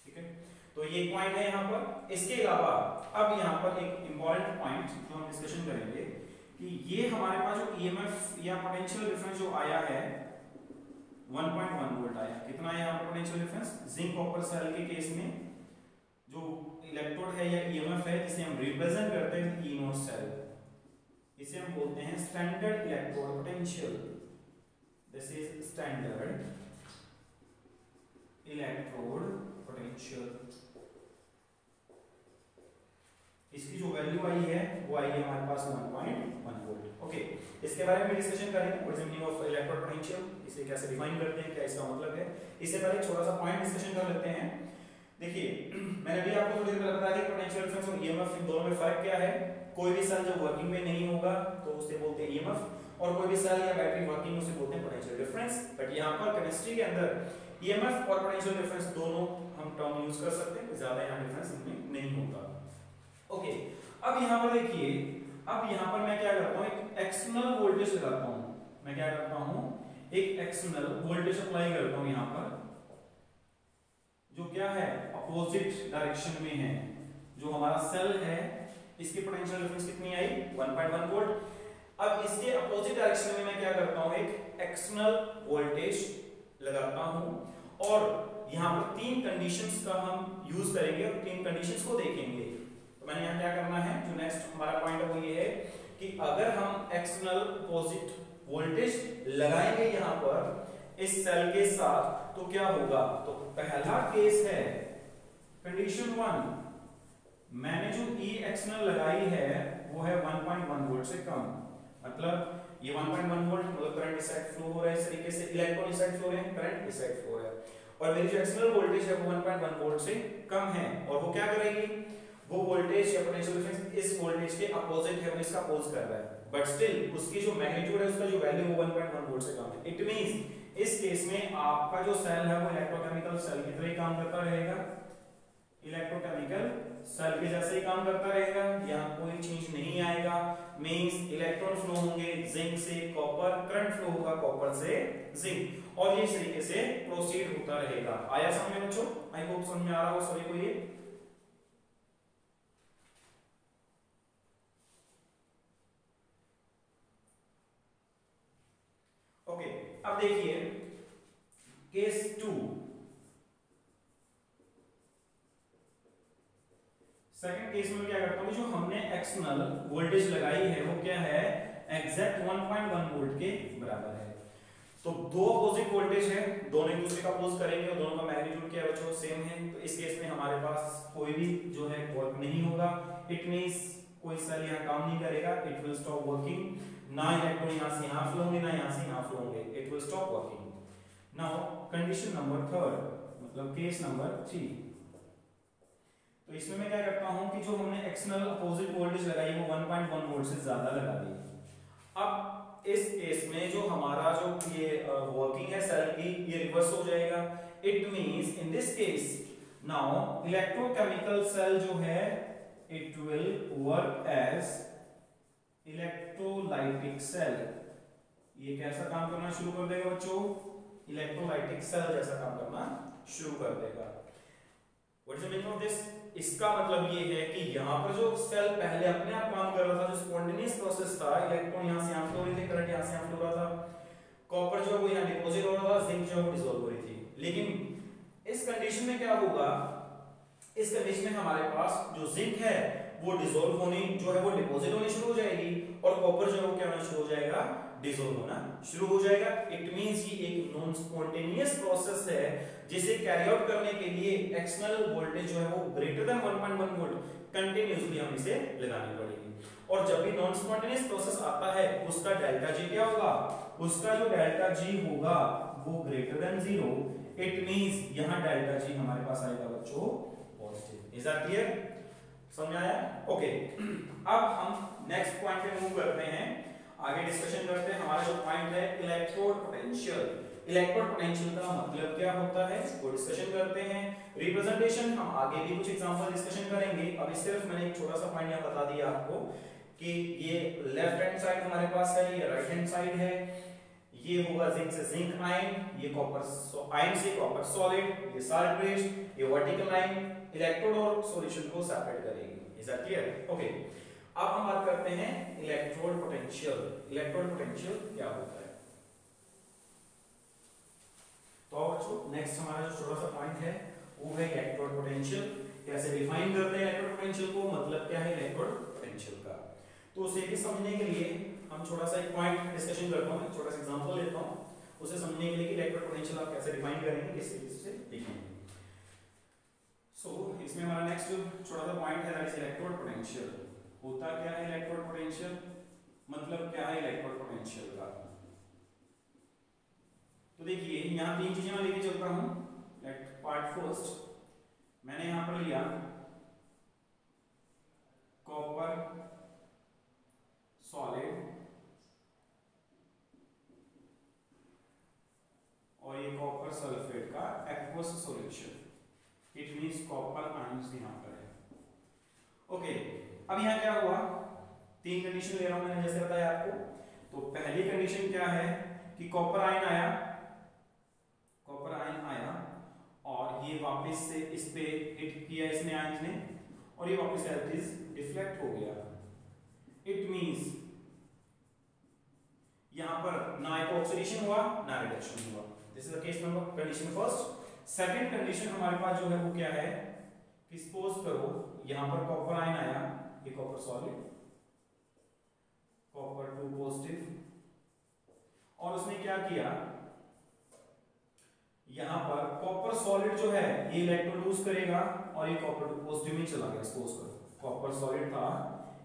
ठीक है। तो ये पॉइंट है यहाँ पर। इसके अलावा अब यहाँ पर एक इंपॉर्टेंट पॉइंट जो हम डिस्कशन करेंगे कि ये हमारे पास जो ईएमएफ या पोटेंशियल डिफरेंस जो आया है 1.1 वोल्ट आया, कितना है यहाँ पर potential difference. Zinc copper cell के केस में जो इलेक्ट्रोड है या ईएमएफ है जिसे हम रिप्रेजेंट करते हैं ई नोड सेल, इसे हम बोलते हैं standard electrode potential. This is standard electrode potential. इसकी जो वैल्यू आई है वो आई है हमारे पास 1.1 वोल्ट। ओके, इसके बारे में डिस्कशन करेंगे, what is the meaning of electrode potential, इसे कैसे डिफाइन करते हैं, क्या इसका मतलब है। इससे पहले छोटा सा पॉइंट डिस्कशन कर लेते हैं। देखिए मैंने भी आपको थोड़ी देर पहले बताया कि पोटेंशियल डिफरेंस और ईएमएफ इन दोनों में फर्क क्या है। कोई भी सेल जब वर्किंग में नहीं होगा तो उसे बोलते हैं ईएमएफ, और कोई भी सेल या बैटरी वर्किंग उसे बोलते हैं पोटेंशियल डिफरेंस। बट यहाँ पर केमिस्ट्री के अंदर ईएमएफ और पोटेंशियल डिफरेंस दोनों हम टर्म यूज कर सकते हैं, ज्यादा यहाँ डिफरेंस इनमें नहीं होगा। ओके, अब यहाँ पर देखिए, अब यहाँ पर मैं क्या करता हूँ, एक एक्सटर्नल वोल्टेज लगाता हूँ। मैं क्या करता हूँ, एक एक्सटर्नल वोल्टेज अप्लाई करता हूँ यहाँ पर, जो क्या है अपोजिट डायरेक्शन में है। जो हमारा सेल है इसकी पोटेंशियल डिफरेंस कितनी आई 1.1 वोल्ट। अब इसके अपोजिट डायरेक्शन में मैं क्या करता हूँ, एक एक्सटर्नल वोल्टेज लगाता हूँ, और यहाँ पर तीन कंडीशंस का हम यूज करेंगे और तीन कंडीशंस को देखेंगे। तो मैंने यहाँ क्या करना है, जो नेक्स्ट हमारा पॉइंट है वो ये है कि अगर हम एक्सटर्नल अपोजिट वोल्टेज लगाएंगे यहाँ पर इस सेल के साथ तो क्या होगा। तो पहला केस है कंडीशन 1, मैंने जो ई एक्सटर्नल लगाई है वो है 1.1 वोल्ट से कम, मतलब ये 1.1 वोल्ट मतलब करंट इस साइड फ्लो हो रहा है, इस तरीके से इलेक्ट्रॉन इस साइड फ्लो हो रहे हैं, करंट इस साइड फ्लो हो रहा है, और मेरी जो एक्सटर्नल वोल्टेज है वो 1.1 वोल्ट से कम है, और वो क्या करेगी, वो वोल्टेज या पोटेंशियल डिफरेंस इस वोल्टेज के अपोजिट है, इसका अपोज कर रहा है, बट स्टिल उसकी जो मैग्नीट्यूड है उसका जो वैल्यू वो 1.1 वोल्ट से कम है। इट मींस इस केस में आपका जो सेल है वो इलेक्ट्रोकेमिकल सेल की तरह ही काम करता रहेगा, इलेक्ट्रोकेमिकल सेल के जैसे ही काम करता रहेगा, यहाँ कोई चेंज नहीं आएगा। मींस इलेक्ट्रॉन फ्लो होंगे जिंक से कॉपर, करंट फ्लो होगा कॉपर से जिंक, और ये इस तरीके से प्रोसीड होता रहेगा। आया समझ में बच्चों? आई होप समझ में आ रहा हो सभी को ये। ओके, अब देखिए केस 2, सेकंड केस में क्या करता हूं, जो हमने एक्सटर्नल वोल्टेज लगाई है वो क्या है, एग्जैक्ट 1.1 वोल्ट के बराबर है। तो दो अपोजिट वोल्टेज है, दोनों एक दूसरे का अपोज करेंगे और दोनों का मैग्नीट्यूड क्या बच्चों सेम है, तो इस केस में हमारे पास कोई भी जो है वर्क नहीं होगा। इट मींस कोई सेल यहां काम नहीं करेगा, इट विल स्टॉप वर्किंग, ना इलेक्ट्रॉन यहां से यहां फ्लो होंगे ना यहां से यहां फ्लो होंगे, it will stop working. Now condition number 3, मतलब केस नंबर 3, तो इसमें मैं क्या करता हूं कि जो हमने एक्सटर्नल अपोजिट वोल्टेज लगाई वो 1.1 वोल्ट से ज्यादा लगा दी। अब इस केस में जो हमारा जो ये वर्किंग है सेल की ये रिवर्स हो जाएगा। It means in this case now electrochemical cell जो है it will work as electrolytic cell. ये कैसा काम करना शुरू कर देगा बच्चों, इलेक्ट्रोलाइटिक सेल जैसा काम करना शुरू कर देगा। What is the meaning of this? इसका मतलब ये है कि यहाँ पर जो सेल पहले अपने आप काम कर रहा था, जो स्पॉन्टेनियस प्रोसेस था, इलेक्ट्रॉन यहाँ से यहाँ फ्लो हो रही थी, करंट यहाँ से यहाँ फ्लो हो रहा था, कॉपर जो है वो यहाँ डिपॉजिट हो रहा था, जिंक जो है वो डिसॉल्व हो रही थी। लेकिन इस कंडीशन में क्या होगा, इस कंडीशन में हमारे पास जो जिंक है वो डिसॉल्व होने जो है वो डिपॉजिट होनी शुरू हो जाएगी, और कॉपर जो है वो क्या होना शुरू हो जाएगा, डिसॉल्व होना शुरू हो जाएगा। इट मींस ये एक नॉन स्पॉन्टेनियस प्रोसेस है जिसे कैरी आउट करने के लिए एक्सटर्नल वोल्टेज जो है वो ग्रेटर देन 1.1 वोल्ट कंटिन्यूअसली हम इसे लगानी पड़ेगी। और जब भी नॉन स्पॉन्टेनियस प्रोसेस आता है उसका डेल्टा जी क्या होगा, उसका जो डेल्टा जी होगा वो ग्रेटर देन 0। इट मींस यहां डेल्टा जी हमारे पास आएगा बच्चों पॉजिटिव। Is that clear? समझ आया? ओके, अब हम नेक्स्ट पॉइंट पे मूव करते हैं, आगे डिस्कशन करते हैं। हमारा जो पॉइंट है इलेक्ट्रोड पोटेंशियल। इलेक्ट्रोड पोटेंशियल का मतलब क्या होता है वो डिस्कशन करते हैं। रिप्रेजेंटेशन हम आगे भी कुछ एग्जांपल डिस्कशन करेंगे। अभी सिर्फ मैंने एक छोटा सा पॉइंट यहां बता दिया आपको कि ये लेफ्ट हैंड साइड हमारे पास है, ये राइट हैंड साइड है, ये होगा जिंक से जिंक आयन, ये कॉपर आयन से कॉपर सॉलिड, ये साल्ट ब्रिज, ये वर्टिकल लाइन इलेक्ट्रोड और सॉल्यूशन को सेपरेट करेगी। Is that clear? ओके, अब हम बात करते हैं इलेक्ट्रोड पोटेंशियल। इलेक्ट्रोड पोटेंशियल क्या होता है? तो बच्चों नेक्स्ट हमारा जो छोटा सा पॉइंट है वो है इलेक्ट्रोड पोटेंशियल। कैसे डिफाइन करते हैं इलेक्ट्रोड पोटेंशियल को, मतलब क्या है इलेक्ट्रोड पोटेंशियल का। तो उसे भी समझने के लिए हम छोटा सा एक पॉइंट डिस्कशन करता हूं, छोटा सा एग्जांपल लेता हूं, उसे समझने के लिए कि इलेक्ट्रोड पोटेंशियल आप कैसे डिफाइन करेंगे, किस तरीके से देखेंगे। सो इसमें हमारा नेक्स्ट छोटा सा पॉइंट है दैट इज इलेक्ट्रोड पोटेंशियल। होता क्या है इलेक्ट्रोड पोटेंशियल, मतलब क्या है इलेक्ट्रोड पोटेंशियल का? तो देखिए यहां तीन चीजें मैं लेके चलता हूं। लेट पार्ट फर्स्ट, मैंने यहां पर लिया कॉपर सॉलिड और ये कॉपर सल्फेट का aqueous solution. It means copper ions यहां पर है। ओके, अब यहां क्या हुआ, तीन कंडीशन ले रहा हूं मैंने जैसे बताया आपको। तो पहली कंडीशन क्या है कि कॉपर आयन आया, कॉपर आयन आया और ये वापस से इस पे हिट किया इसने आयंस ने, और ये वापस एज इज डिफ्लेक्ट हो गया। इट मींस यहां पर ना एक ऑक्सीडेशन हुआ ना रिडक्शन हुआ। This is the case number condition first. Second condition हमारे पास जो है वो क्या है कि सपोज करो यहां पर कॉपर आयन आया, ये कॉपर सॉलिड, कॉपर 2 पॉजिटिव, और उसने क्या किया, यहां पर कॉपर सॉलिड जो है ये इलेक्ट्रॉन लूज करेगा और ये कॉपर 2 पॉजिटिव में चला गया। सपोज करो कॉपर सॉलिड था,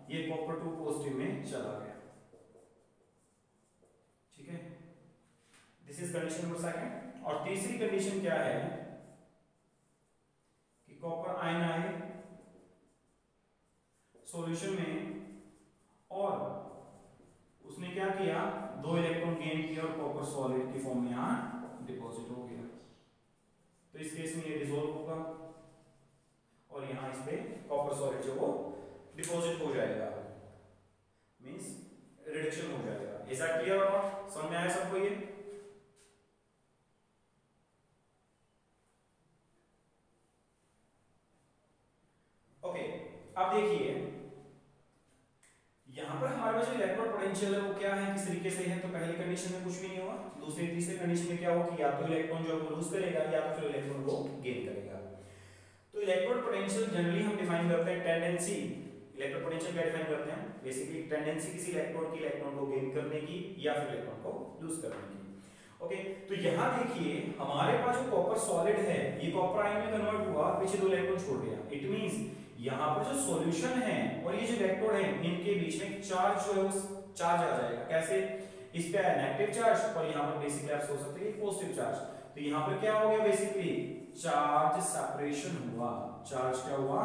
ये कॉपर 2 पॉजिटिव में चला गया। ठीक है, this is condition number second. और तीसरी कंडीशन क्या है कि कॉपर आयन आए सॉल्यूशन में और उसने क्या किया, 2 इलेक्ट्रॉन गेन किया और कॉपर सॉलिड की फॉर्म में यहां डिपॉजिट हो गया। तो इस केस में ये डिसॉल्व होगा और यहां इस पे कॉपर सॉलिड जो वो डिपॉजिट हो जाएगा, मींस रिडक्शन हो जाएगा। इज दैट क्लियर और नॉट? समझ में आया सबको ये? ओके, अब देखिए यहां पर हमारे पास जो इलेक्ट्रोड पोटेंशियल है वो क्या है, किस तरीके से है। तो पहली कंडीशन में कुछ भी नहीं हुआ, दूसरी तीसरी कंडीशन में क्या हुआ कि या तो इलेक्ट्रॉन जो है वो लूज करेगा या तो फिर इलेक्ट्रॉन को गेन करेगा। तो इलेक्ट्रोड पोटेंशियल जनरली हम डिफाइन करते हैं टेंडेंसी। इलेक्ट्रोड पोटेंशियल क्या डिफाइन करते हैं? बेसिकली टेंडेंसी किसी इलेक्ट्रोड की इलेक्ट्रॉन को गेन करने की या फिर इलेक्ट्रॉन को लूज करने की। ओके, तो यहां देखिए हमारे पास जो कॉपर सॉलिड है ये कॉपर आयन में कन्वर्ट हुआ, पीछे 2 इलेक्ट्रॉन छोड़ दिया। इट मींस यहां पर जो सॉल्यूशन है और ये जो इलेक्ट्रोड है इनके बीच में चार्ज जो है वो चार्ज आ जाएगा। कैसे? इस पे नेगेटिव चार्ज और यहां पर बेसिकली आप सोच सकते हैं पॉजिटिव चार्ज। तो यहां पर क्या हो गया, बेसिकली चार्ज सेपरेशन हुआ। चार्ज क्या हुआ?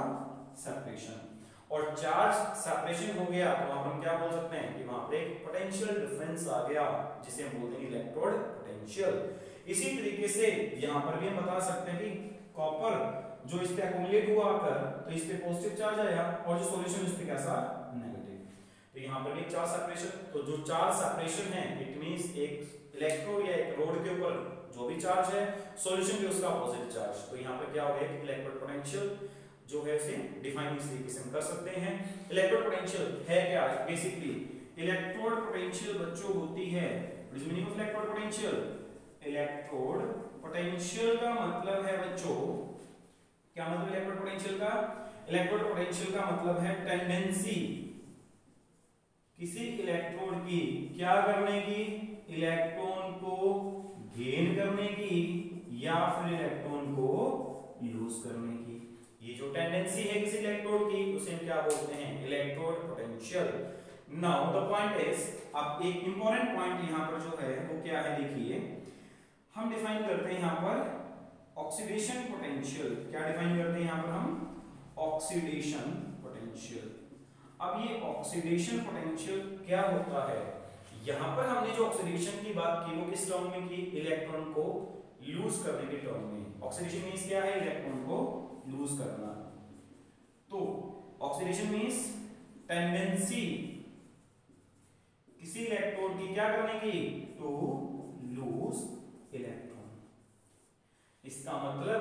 सेपरेशन। और चार्ज सेपरेशन हो गया तो वहां पर हम क्या बोल सकते हैं कि वहां पर एक पोटेंशियल डिफरेंस आ गया जिसे हम बोलते हैं इलेक्ट्रोड पोटेंशियल। इसी तरीके से यहां पर भी हम बता सकते हैं कि कॉपर जो इस पे एक्युमुलेट हुआ आकर तो इस पे पॉजिटिव चार्ज आया और जो सॉल्यूशन इस पे कैसा? नेगेटिव। तो यहां पर भी चार्ज सेपरेशन। तो जो चार्ज सेपरेशन है इट मींस एक इलेक्ट्रोड या एक रोड के ऊपर जो भी चार्ज है सॉल्यूशन भी उसका अपोजिट चार्ज। तो यहां पर क्या हो गया कि इलेक्ट्रोड पोटेंशियल जो है उसे डिफाइन इस तरीके से हम कर सकते हैं। इलेक्ट्रोड पोटेंशियल है क्या? बेसिकली इलेक्ट्रोड पोटेंशियल बच्चों होती है, what is meaning of electrode potential? Electrode potential का मतलब है बच्चों, क्या मतलब इलेक्ट्रोड पोटेंशियल का? इलेक्ट्रोड पोटेंशियल का मतलब है टेंडेंसी किसी इलेक्ट्रोड की क्या करने की? इलेक्ट्रॉन को गेन करने की या फिर इलेक्ट्रॉन को लूज करने की। ये जो टेंडेंसी है किसी इलेक्ट्रोड की उसे हम क्या बोलते हैं? Electrode potential. Now the point is, अब एक इंपॉर्टेंट पॉइंट यहां पर जो है वो क्या है, देखिए हम डिफाइन करते हैं यहां पर ऑक्सीडेशन पोटेंशियल। क्या डिफाइन करते हैं यहां पर हम? Oxidation potential. अब ये ऑक्सीडेशन पोटेंशियल क्या होता है? यहां पर हमने जो ऑक्सीडेशन की बात की वो किस टर्म में की? इलेक्ट्रॉन को लूज करने के टर्म में। ऑक्सीडेशन मींस क्या है? इलेक्ट्रॉन को लूज करना। तो ऑक्सीडेशन मींस टेंडेंसी किसी इलेक्ट्रोड की क्या करने की? To lose electron. इसका मतलब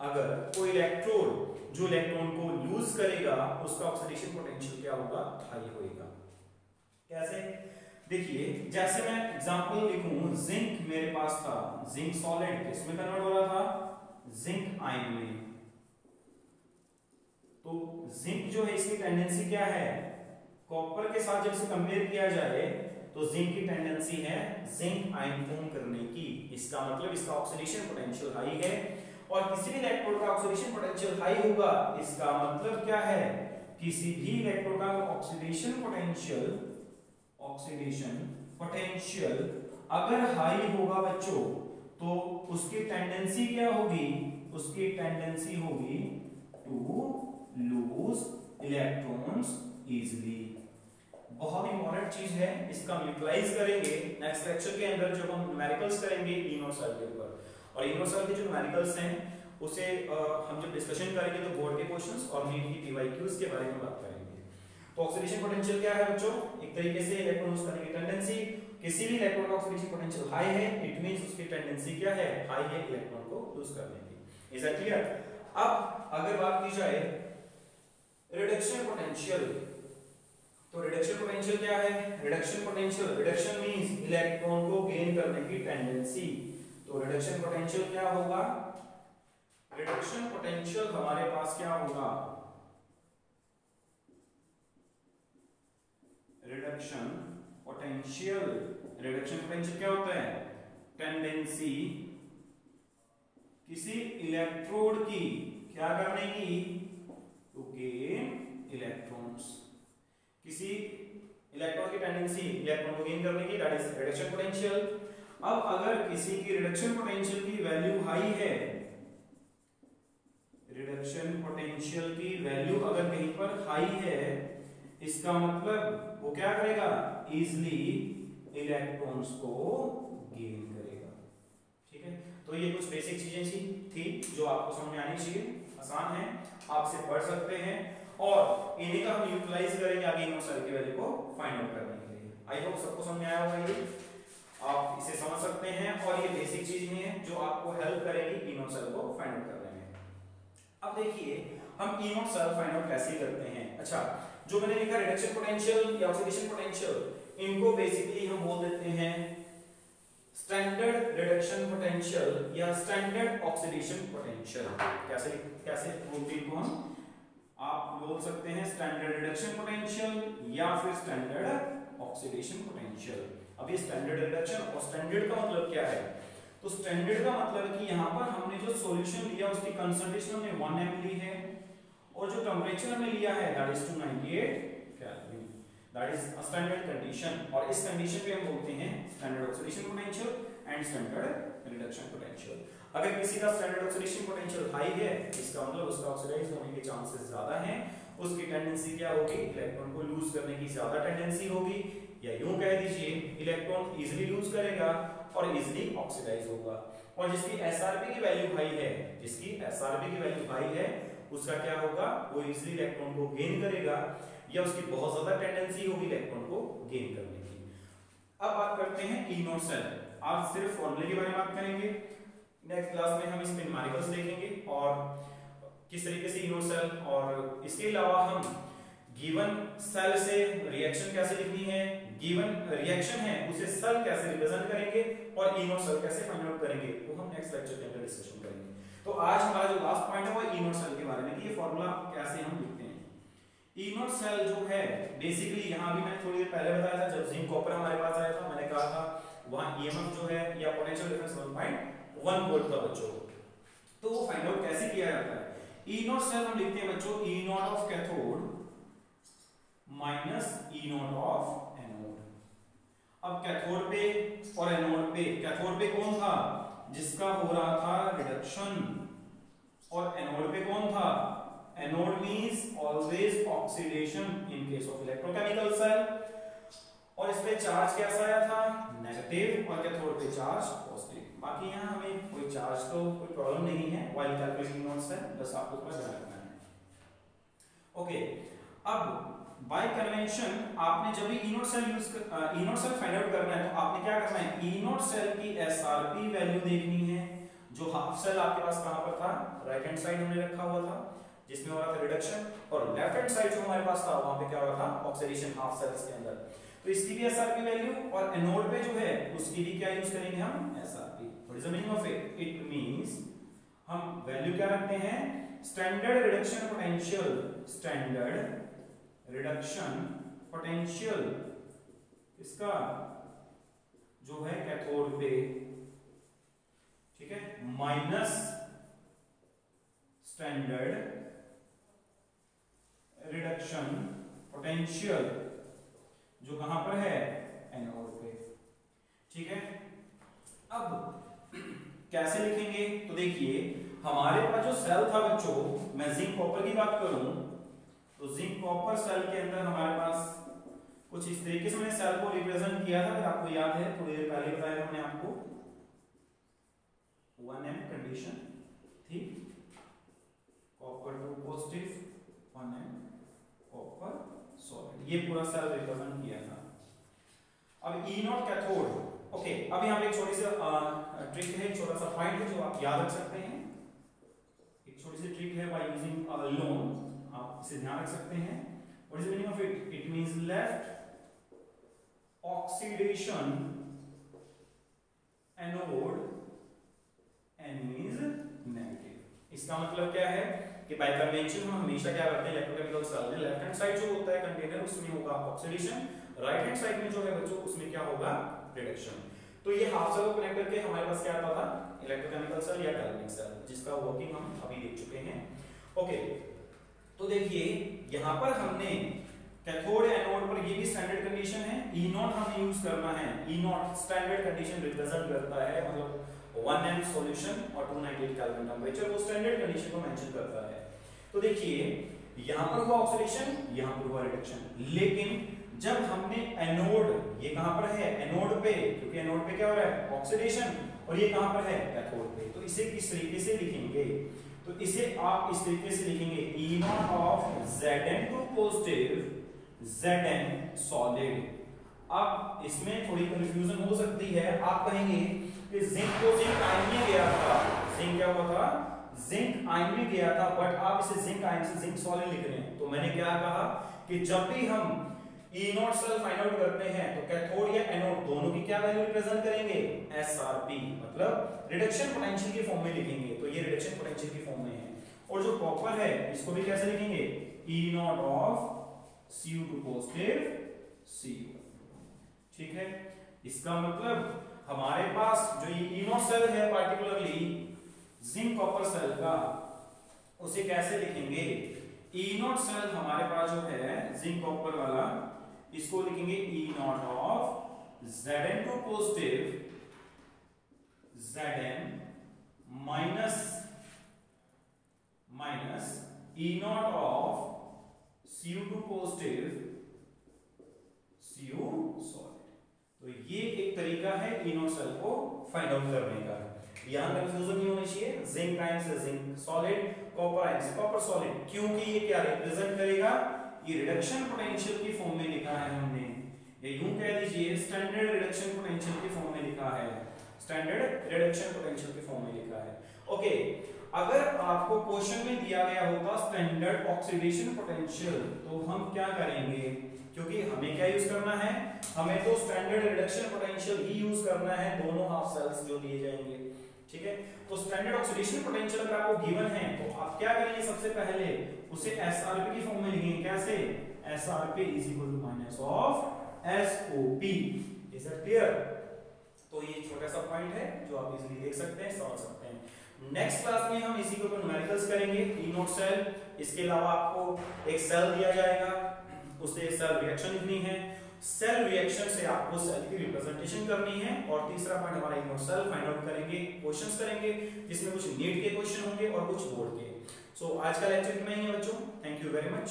अगर कोई इलेक्ट्रोड जो इलेक्ट्रॉन को लूज करेगा उसका ऑक्सीडेशन पोटेंशियल क्या होगा? हाई होगा। कैसे? देखिए जैसे मैं एग्जांपल लिखूं, जिंक मेरे पास था, जिंक सॉलिड किसमें कन्वर्ट हो रहा था? जिंक आयन में। तो जिंक जो है इसकी टेंडेंसी क्या है? कॉपर के साथ जब इसे कंपेयर किया जाए तो जिंक की टेंडेंसी है जिंक आयन फॉर्म करने की। इसका मतलब इसका ऑक्सीडेशन पोटेंशियल हाई है और किसी भी इलेक्ट्रोड का ऑक्सीडेशन पोटेंशियल हाई होगा इसका मतलब क्या है? किसी भी इलेक्ट्रोड का ऑक्सीडेशन पोटेंशियल अगर हाई होगा बच्चों तो उसकी टेंडेंसी क्या होगी? उसकी टेंडेंसी होगी टू लूज इलेक्ट्रॉन्स इजीली। बहुत इंपॉर्टेंट चीज है, इसका हम यूटिलाइज करेंगे नेक्स्ट लेक्चर के अंदर जब हम न्यूमेरिकल्स करेंगे इनो सेल के ऊपर। और इनो सेल के जो न्यूमेरिकल्स हैं उसे हम जब डिस्कशन करेंगे तो बोर्ड के क्वेश्चंस और नीट की पीवाईक्यूज के बारे में बात करेंगे। तो ऑक्सीडेशन पोटेंशियल क्या है बच्चों? एक तरीके से इलेक्ट्रॉन लूज करने की टेंडेंसी। किसी भी इलेक्ट्रॉन का ऑक्सीडेशन पोटेंशियल हाई है इट मींस उसकी टेंडेंसी क्या है? हाई है इलेक्ट्रॉन को लूज करने की। Is that clear? अब अगर बात की जाए रिडक्शन पोटेंशियल, तो रिडक्शन पोटेंशियल क्या है? Reduction potential, reduction means electron को गेन करने की टेंडेंसी। तो रिडक्शन पोटेंशियल क्या होगा? रिडक्शन पोटेंशियल हमारे पास क्या होगा? रिडक्शन पोटेंशियल, रिडक्शन पोटेंशियल क्या होता है? टेंडेंसी किसी इलेक्ट्रोड की क्या करने की? टू गेन इलेक्ट्रॉन्स, किसी इलेक्ट्रॉन की टेंडेंसी इलेक्ट्रॉन को गेन करने की, दैट इज रिडक्शन पोटेंशियल। अब अगर किसी की रिडक्शन पोटेंशियल की वैल्यू हाई है, रिडक्शन पोटेंशियल की वैल्यू अगर कहीं पर हाई है, इसका मतलब वो क्या करेगा, इजिली इलेक्ट्रॉन्स को गेन करेगा। ठीक है, तो ये कुछ बेसिक चीजें थी जो आपको समझ में आनी चाहिए, आसान है, आप इसे पढ़ सकते हैं और इन्हीं का हम यूटिलाइज करेंगे आगे इनोड सेल की वैल्यू को फाइंड आउट करने के लिए। आई होप सबको समझ में आया होगा, ये आप इसे समझ सकते हैं और ये बेसिक चीजें हैं जो आपको हेल्प करेगी इनोड सेल को फाइंड आउट करने में। अब देखिए हम इनोड सेल फाइंड आउट कैसे करते हैं। अच्छा, जो मैंने लिखा रिडक्शन पोटेंशियल या ऑक्सीडेशन पोटेंशियल, इनको बेसिकली हम बोल देते हैं स्टैंडर्ड रिडक्शन पोटेंशियल या स्टैंडर्ड ऑक्सीडेशन पोटेंशियल। कैसे कैसे बोलते हैं इनको हम, आप बोल सकते हैं स्टैंडर्ड रिडक्शन पोटेंशियल या फिर स्टैंडर्ड ऑक्सीडेशन पोटेंशियल। अब ये स्टैंडर्ड रिडक्शन और स्टैंडर्ड का मतलब क्या है, तो स्टैंडर्ड का मतलब है कि यहाँ पर हमने जो सॉल्यूशन लिया उसकी कंसंट्रेशन हमने 1 ml ली है और जो टेंपरेचर हमने लिया है that is 298 kelvin, that is a standard condition. और इस कंडीशन पे हम बोलते हैं standard oxidation potential and standard reduction potential. अगर किसी का स्टैंडर्ड ऑक्सीडेशन पोटेंशियल हाई है, इसका मतलब उसका ऑक्सीडाइज होने के चांसेस ज्यादा हैं, उसकी टेंडेंसी क्या होगी, इलेक्ट्रॉन को लूज करने की ज्यादा टेंडेंसी होगी, या यूं कह दीजिए इलेक्ट्रॉन इजीली लूज करेगा और इजीली ऑक्सीडाइज होगा। और जिसकी एसआरपी की वैल्यू हाई है, जिसकी एसआरपी की वैल्यू हाई है, उसका क्या होगा, वो इजीली इलेक्ट्रॉन को गेन करेगा या उसकी बहुत ज्यादा टेंडेंसी होगी इलेक्ट्रॉन को गेन करने की। अब बात करते हैं इनोड सेल। आज सिर्फ फॉर्मूले के बारे में बात करेंगे, नेक्स्ट क्लास में हम स्पिन मार्कर्स देखेंगे और किस तरीके से इनोड सेल, और इसके अलावा हम गिवन सेल से रिएक्शन कैसे लिखनी है, गिवन रिएक्शन है उसे सेल कैसे रिप्रेजेंट करेंगे और इनोड सेल कैसे फाइंड आउट करेंगे, वो हम नेक्स्ट लेक्चर के अंदर डिस्कशन करेंगे। तो आज हमारा जो लास्ट पॉइंट है वो इनोड सेल के बारे में, कि ये फार्मूला कैसे हम लिखते हैं। इनोड सेल जो है बेसिकली, यहाँ भी मैंने थोड़ी देर पहले बताया था, जब जिंक कॉपर हमारे पास आया था, मैंने कहा था वहां ईएमएफ जो है या पोटेंशियल डिफरेंस 1.1 वोल्ट था बच्चों। तो वो फाइंड आउट कैसे किया जाता है। इनोड सेल हम लिखते हैं बच्चों E naught of cathode minus E naught of anode. अब कैथोड पे और एनोड पे, कैथोड पे कौन था, जिसका हो रहा था रिडक्शन, और एनोड पे कौन था, anode means always oxidation in case of electrochemical cell. और इस पे चार्ज कैसा आया था, नेगेटिव, और कैथोड पे चार्ज पॉजिटिव। बाकी यहाँ हमें कोई चार्ज तो कोई प्रॉब्लम नहीं है व्हाइल कैलकुलेटिंग इनोड सेल, बस आपको थोड़ा ध्यान रखना है। ओके, अब बाय कन्वेंशन आपने जब भी इनोड सेल फाइंड आउट करना है तो आपने क्या करना है, इनोड सेल की एसआरपी वैल्यू देखनी है। जो हाफ सेल आपके पास कहां पर था, राइट हैंड साइड हमने रखा हुआ था जिसमें हो रहा था रिडक्शन, और लेफ्ट हैंड साइड जो हमारे पास था वहां पे क्या हो रहा था, ऑक्सीडेशन हाफ सेल्स के अंदर। तो इसकी भी एसआरपी वैल्यू, और एनोड पे जो है उसकी भी क्या यूज करेंगे हम, SRP. What is the meaning of it, it means हम वैल्यू क्या रखते हैं, standard reduction potential, standard reduction potential इसका जो है कैथोड पे, ठीक है, माइनस स्टैंडर्ड रिडक्शन पोटेंशियल जो कहां पर है, एनोड पे। ठीक है, अब कैसे लिखेंगे, तो देखिए हमारे पास जो सेल था बच्चों, मैं जिंक कॉपर की बात करूं तो जिंक कॉपर सेल के अंदर हमारे पास कुछ इस तरीके से मैंने सेल को रिप्रेजेंट किया था, अगर आपको याद है थोड़ी देर पहले बताया हमने आपको, 1m कंडीशन थी, copper 2 positive, 1m copper solid, ये पूरा सेल रिप्रेजेंट किया था। अब ई नॉट कैथोड, ओके, अब यहाँ पे एक छोटी सी ट्रिक है, छोटा सा पॉइंट है जो आप याद रख सकते हैं, एक छोटी सी ट्रिक है बाय यूजिंग लोन, आप इसे ध्यान रख सकते हैं। What is the meaning of it, it means left oxidation anode, N means negative. इसका मतलब क्या है कि बाय कन्वेंशन हम हमेशा क्या करते हैं, इलेक्ट्रोकेमिकल सेल में लेफ्ट हैंड साइड जो होता है कंटेनर उसमें होगा ऑक्सीडेशन, राइट हैंड साइड में जो है बच्चों उसमें क्या होगा, रिडक्शन। तो ये हाफ सेल को कनेक्ट करके हमारे पास क्या आता था, इलेक्ट्रोकेमिकल सेल या टर्मिनल सेल, जिसका वर्किंग हम अभी देख चुके हैं। ओके, तो देखिए यहाँ पर हमने कैथोड एनोड पर ये भी स्टैंडर्ड कंडीशन है, ई नॉट हमें यूज करना है। E not standard condition represent करता है मतलब 1m सॉल्यूशन और 298 केल्विन टेंपरेचर, वो स्टैंडर्ड कंडीशन को मेंशन करता है। तो देखिए यहाँ पर हुआ ऑक्सीडेशन, यहाँ पर हुआ रिडक्शन, लेकिन जब हमने एनोड, ये कहां पर है एनोड पे, क्योंकि एनोड पे क्या हो रहा है ऑक्सीडेशन, और ये कहां पर है कैथोड पे, तो इसे किस तरीके से लिखेंगे, तो इसे आप इस तरीके से लिखेंगे E naught of Zn2 positive Zn solid. अब इसमें थोड़ी कंफ्यूजन हो सकती है, आप कहेंगे कि जिंक को जिंक आयन में गया था, जिंक क्या हुआ था जिंक आयन में गया था, बट आप इसे जिंक आयन से जिंक सॉलिड लिख रहे हैं। तो मैंने क्या कहा कि जब भी हम ई नॉट सेल फाइंड आउट करते हैं तो कैथोड या एनोड दोनों की क्या वैल्यू रिप्रेजेंट करेंगे SRP, मतलब रिडक्शन पोटेंशियल की फॉर्म में लिखेंगे। तो ये रिडक्शन पोटेंशियल की फॉर्म में है। और जो कॉपर है इसको भी कैसे लिखेंगे E naught of Cu2 positive Cu, ठीक है। इसका मतलब हमारे पास जो ये ई नॉट सेल है पार्टिकुलरली जिंक कॉपर सेल का, उसे कैसे लिखेंगे, ई नॉट सेल हमारे पास जो है जिंक कॉपर वाला, इसको लिखेंगे E naught of Zn2 positive Zn minus E naught of Cu2 positive Cu solid. तो ये एक तरीका है ई नॉट सेल को फाइंड आउट करने का। यहां कंफ्यूजन नहीं होनी चाहिए, जिंक आयन से जिंक सॉलिड, कॉपर आयन से कॉपर सॉलिड, क्योंकि ये क्या रिप्रेजेंट करेगा, ये रिडक्शन पोटेंशियल की फॉर्म में लिखा है हमने, ये यूं कह दीजिए स्टैंडर्ड रिडक्शन पोटेंशियल की फॉर्म में लिखा है, स्टैंडर्ड रिडक्शन पोटेंशियल की फॉर्म में लिखा है। ओके, अगर आपको क्वेश्चन में दिया गया होता स्टैंडर्ड ऑक्सीडेशन पोटेंशियल, तो हम क्या करेंगे, क्योंकि हमें क्या यूज करना है, हमें तो स्टैंडर्ड रिडक्शन पोटेंशियल ही यूज करना है दोनों हाफ सेल्स जो दिए जाएंगे, ठीक है। तो स्टैंडर्ड ऑक्सीडेशन पोटेंशियल अगर आपको गिवन है तो आप क्या करेंगे, सबसे पहले उसे SRP की फॉर्म में लिखेंगे, कैसे SRP is equal to minus of SOP। Is that clear? तो ये छोटा सा पॉइंट है जो आप इजीली देख सकते हैं, समझ सकते हैं। नेक्स्ट क्लास में हम इसी के ऊपर न्यूमेरिकल्स करेंगे, ई नॉट सेल, इसके अलावा आपको एक सेल दिया जाएगा, उससे सेल रिएक्शन लिखनी है, सेल रिएक्शन से आपको सेल की रिप्रेजेंटेशन करनी है, और तीसरा पॉइंट हमारा ई नॉट सेल फाइंड आउट करेंगे, क्वेश्चंस करेंगे जिसमें कुछ नीट के क्वेश्चन होंगे और कुछ बोर्ड के। सो आज का लेक्चर इतना ही है बच्चों, थैंक यू वेरी मच।